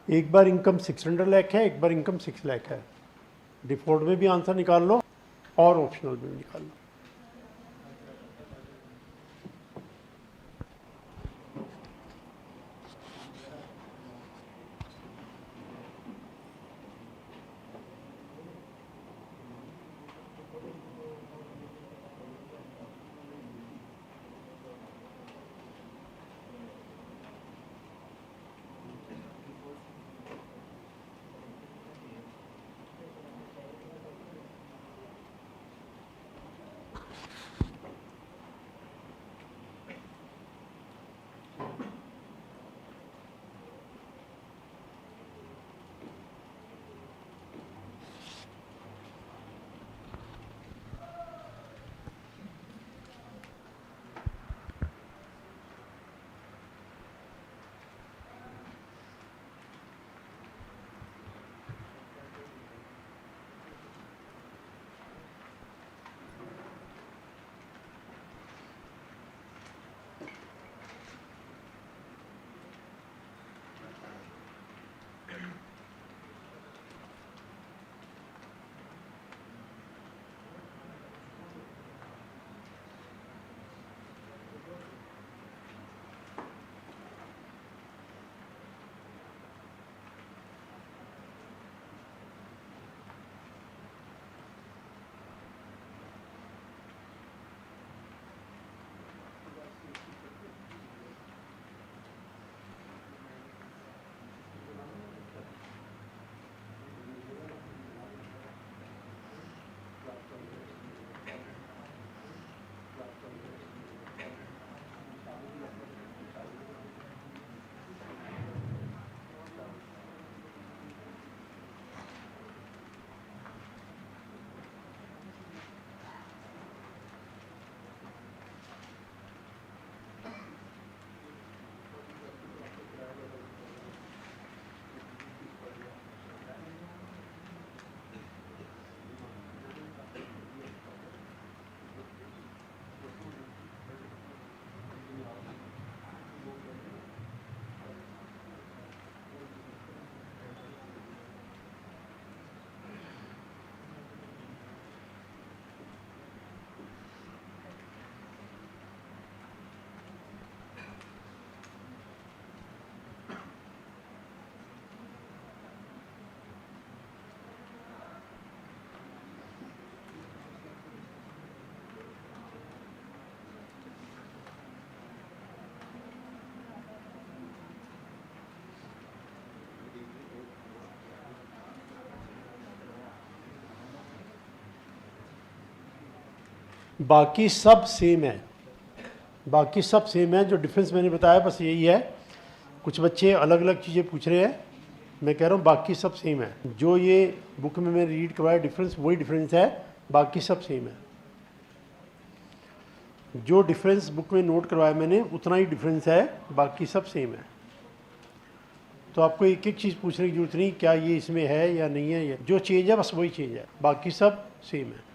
एक बार income 600 lakh है, एक बार income 6 lakh है। Default में भी answer निकाल लो और ऑप्शनल में भी निकाल लो। बाकी सब सेम है, बाकी सब सेम है। जो डिफरेंस मैंने बताया बस यही है, कुछ बच्चे अलग अलग चीज़ें पूछ रहे हैं, मैं कह रहा हूँ बाकी सब सेम है। जो ये बुक में मैंने रीड करवाया डिफरेंस, वही डिफरेंस है, बाकी सब सेम है। जो डिफरेंस बुक में नोट करवाया मैंने उतना ही डिफरेंस है, बाकी सब सेम है। तो आपको एक एक चीज़ पूछने की जरूरत नहीं क्या ये इसमें है या नहीं है, जो चेंज है बस वही चेंज है, बाकी सब सेम है।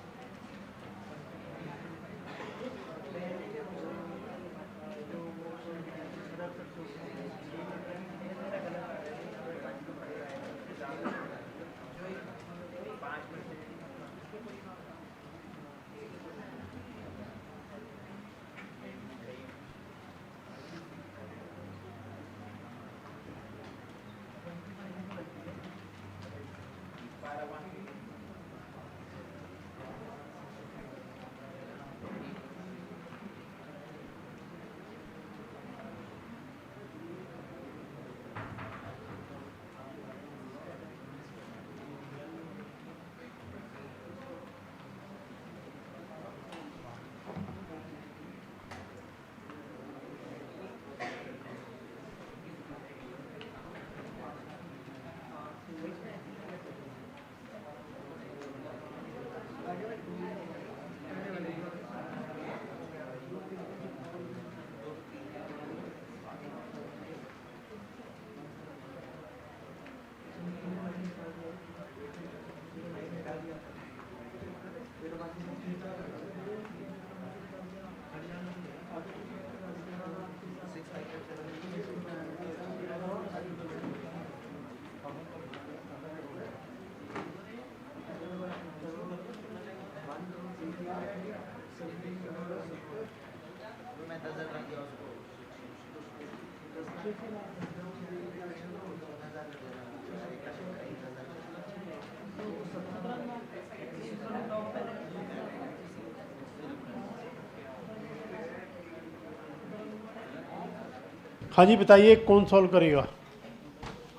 हाँ जी बताइए कौन सॉल्व करेगा,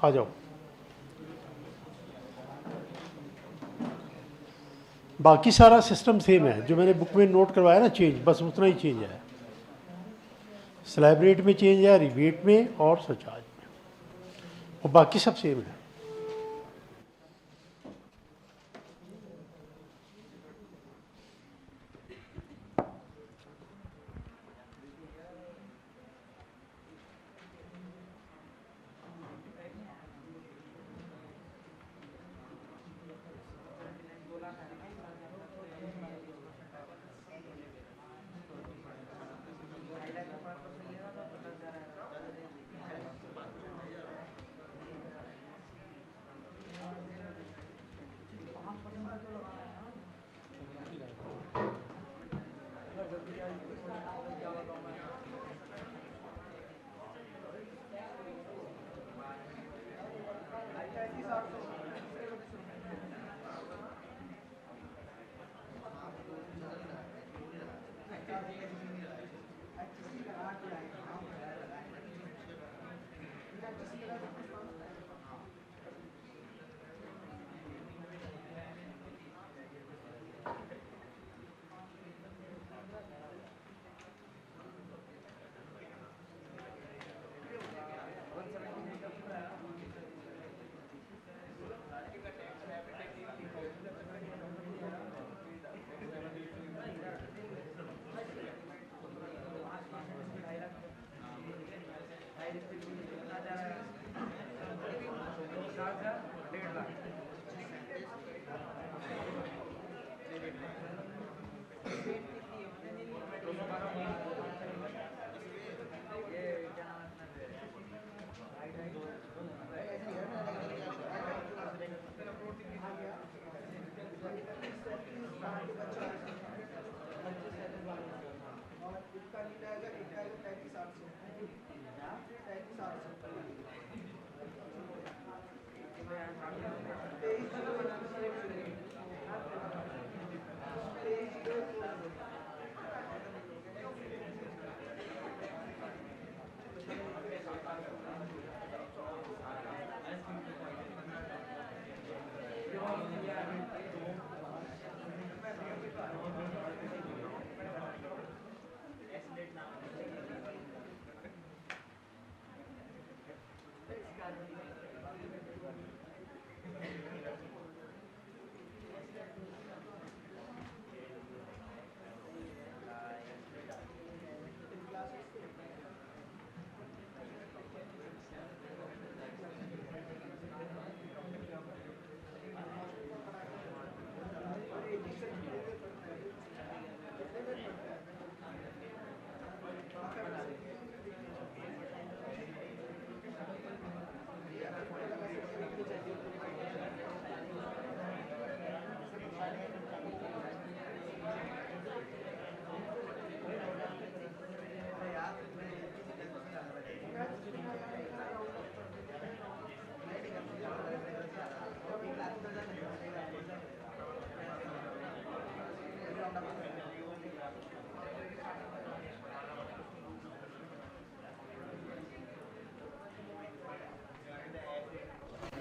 आ जाओ। बाकी सारा सिस्टम सेम है, जो मैंने बुक में नोट करवाया ना चेंज, बस उतना ही चेंज है। स्लैब रेट में चेंज है, रिबेट में और सरचार्ज में, और बाकी सब सेम है।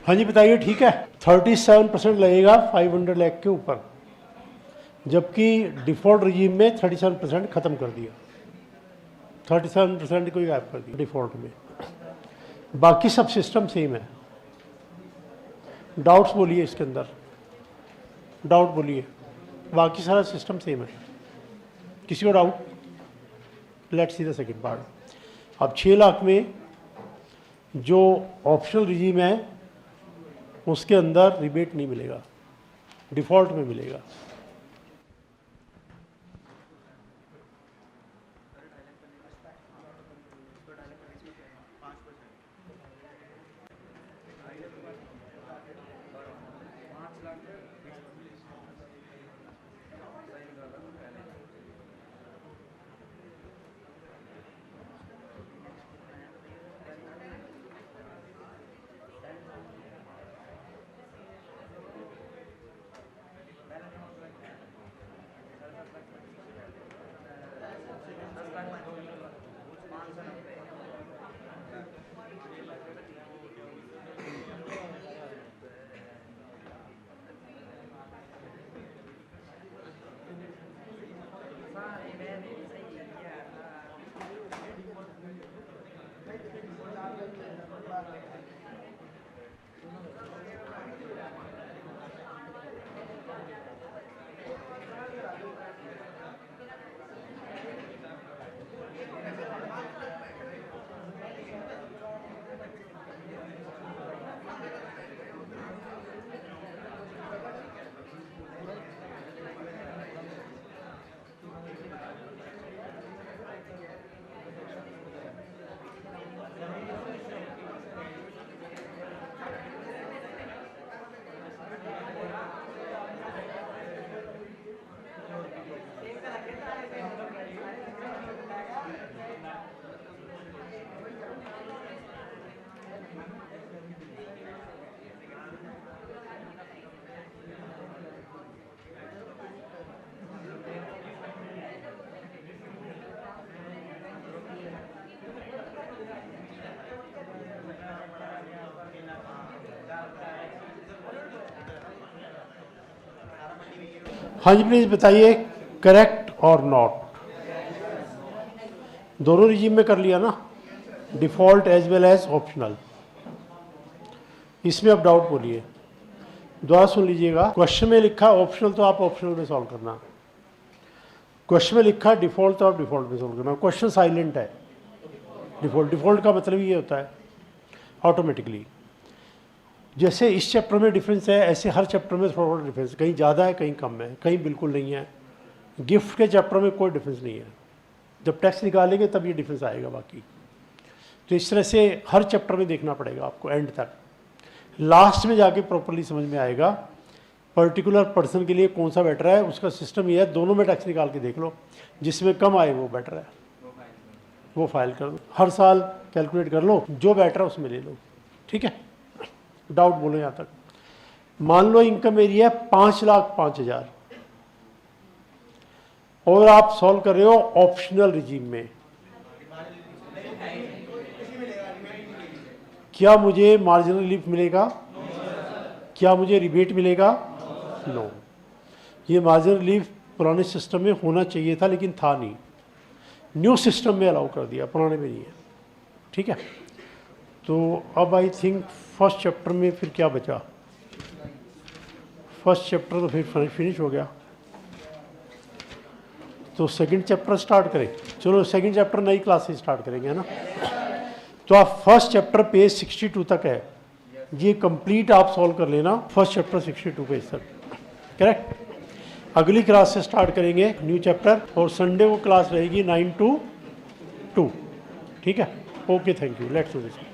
हाँ जी बताइए, ठीक है। 37% लगेगा 500 लाख के ऊपर, जबकि डिफ़ॉल्ट रजीम में 37% ख़त्म कर दिया, 37% को ही गायब कर दिया डिफ़ॉल्ट में। बाकी सब सिस्टम सेम है। डाउट्स बोलिए इसके अंदर, डाउट बोलिए। बाकी सारा सिस्टम सेम है। किसी को doubt? Let's see the second part. अब 6 लाख में जो ऑप्शनल रिजीम है उसके अंदर रिबेट नहीं मिलेगा, डिफ़ॉल्ट में मिलेगा। हाँ जी प्लीज़ बताइए, करेक्ट और नॉट? दोनों रिजीम में कर लिया ना, default as well as optional. इसमें अब डाउट बोलिए, दोबारा सुन लीजिएगा। क्वेश्चन में लिखा ऑप्शनल तो आप ऑप्शनल में सॉल्व करना, क्वेश्चन में लिखा डिफ़ॉल्ट तो आप डिफ़ॉल्ट में सॉल्व करना। क्वेश्चन साइलेंट है, डिफ़ॉल्ट का मतलब ये होता है ऑटोमेटिकली। जैसे इस चैप्टर में डिफरेंस है, ऐसे हर चैप्टर में थोड़ा थोड़ा डिफरेंस, कहीं ज़्यादा है कहीं कम है, कहीं बिल्कुल नहीं है। गिफ्ट के चैप्टर में कोई डिफरेंस नहीं है, जब टैक्स निकालेंगे तब ये डिफरेंस आएगा। बाकी तो इस तरह से हर चैप्टर में देखना पड़ेगा आपको एंड तक, लास्ट में जाके प्रॉपरली समझ में आएगा पर्टिकुलर पर्सन के लिए कौन सा बेटर है। उसका सिस्टम ये है, दोनों में टैक्स निकाल के देख लो, जिसमें कम आए वो बेटर है, वो फाइल कर दो। हर साल कैलकुलेट कर लो, जो बेटर है उसमें ले लो, ठीक है। डाउट बोलो यहाँ तक। मान लो इनकम मेरी है 5,05,000 और आप सॉल्व कर रहे हो ऑप्शनल रिजीम में। क्या मुझे मार्जिनल रिलीफ मिलेगा? क्या मुझे रिबेट मिलेगा? नो। ये मार्जिनल रिलीफ पुराने सिस्टम में होना चाहिए था लेकिन था नहीं, न्यू सिस्टम में अलाउ कर दिया, पुराने में नहीं है, ठीक है। तो अब आई थिंक फर्स्ट चैप्टर में फिर क्या बचा? फर्स्ट चैप्टर तो फिर फिनिश हो गया, तो सेकंड चैप्टर स्टार्ट करें। चलो सेकंड चैप्टर नई क्लास से स्टार्ट करेंगे, है ना। तो आप फर्स्ट चैप्टर पेज 62 तक है, ये कंप्लीट आप सॉल्व कर लेना, फर्स्ट चैप्टर 62 पेज तक, करेक्ट। अगली क्लास से स्टार्ट करेंगे न्यू चैप्टर, और संडे को क्लास रहेगी 9 to 2, ठीक है। Okay, thank you, let's do this.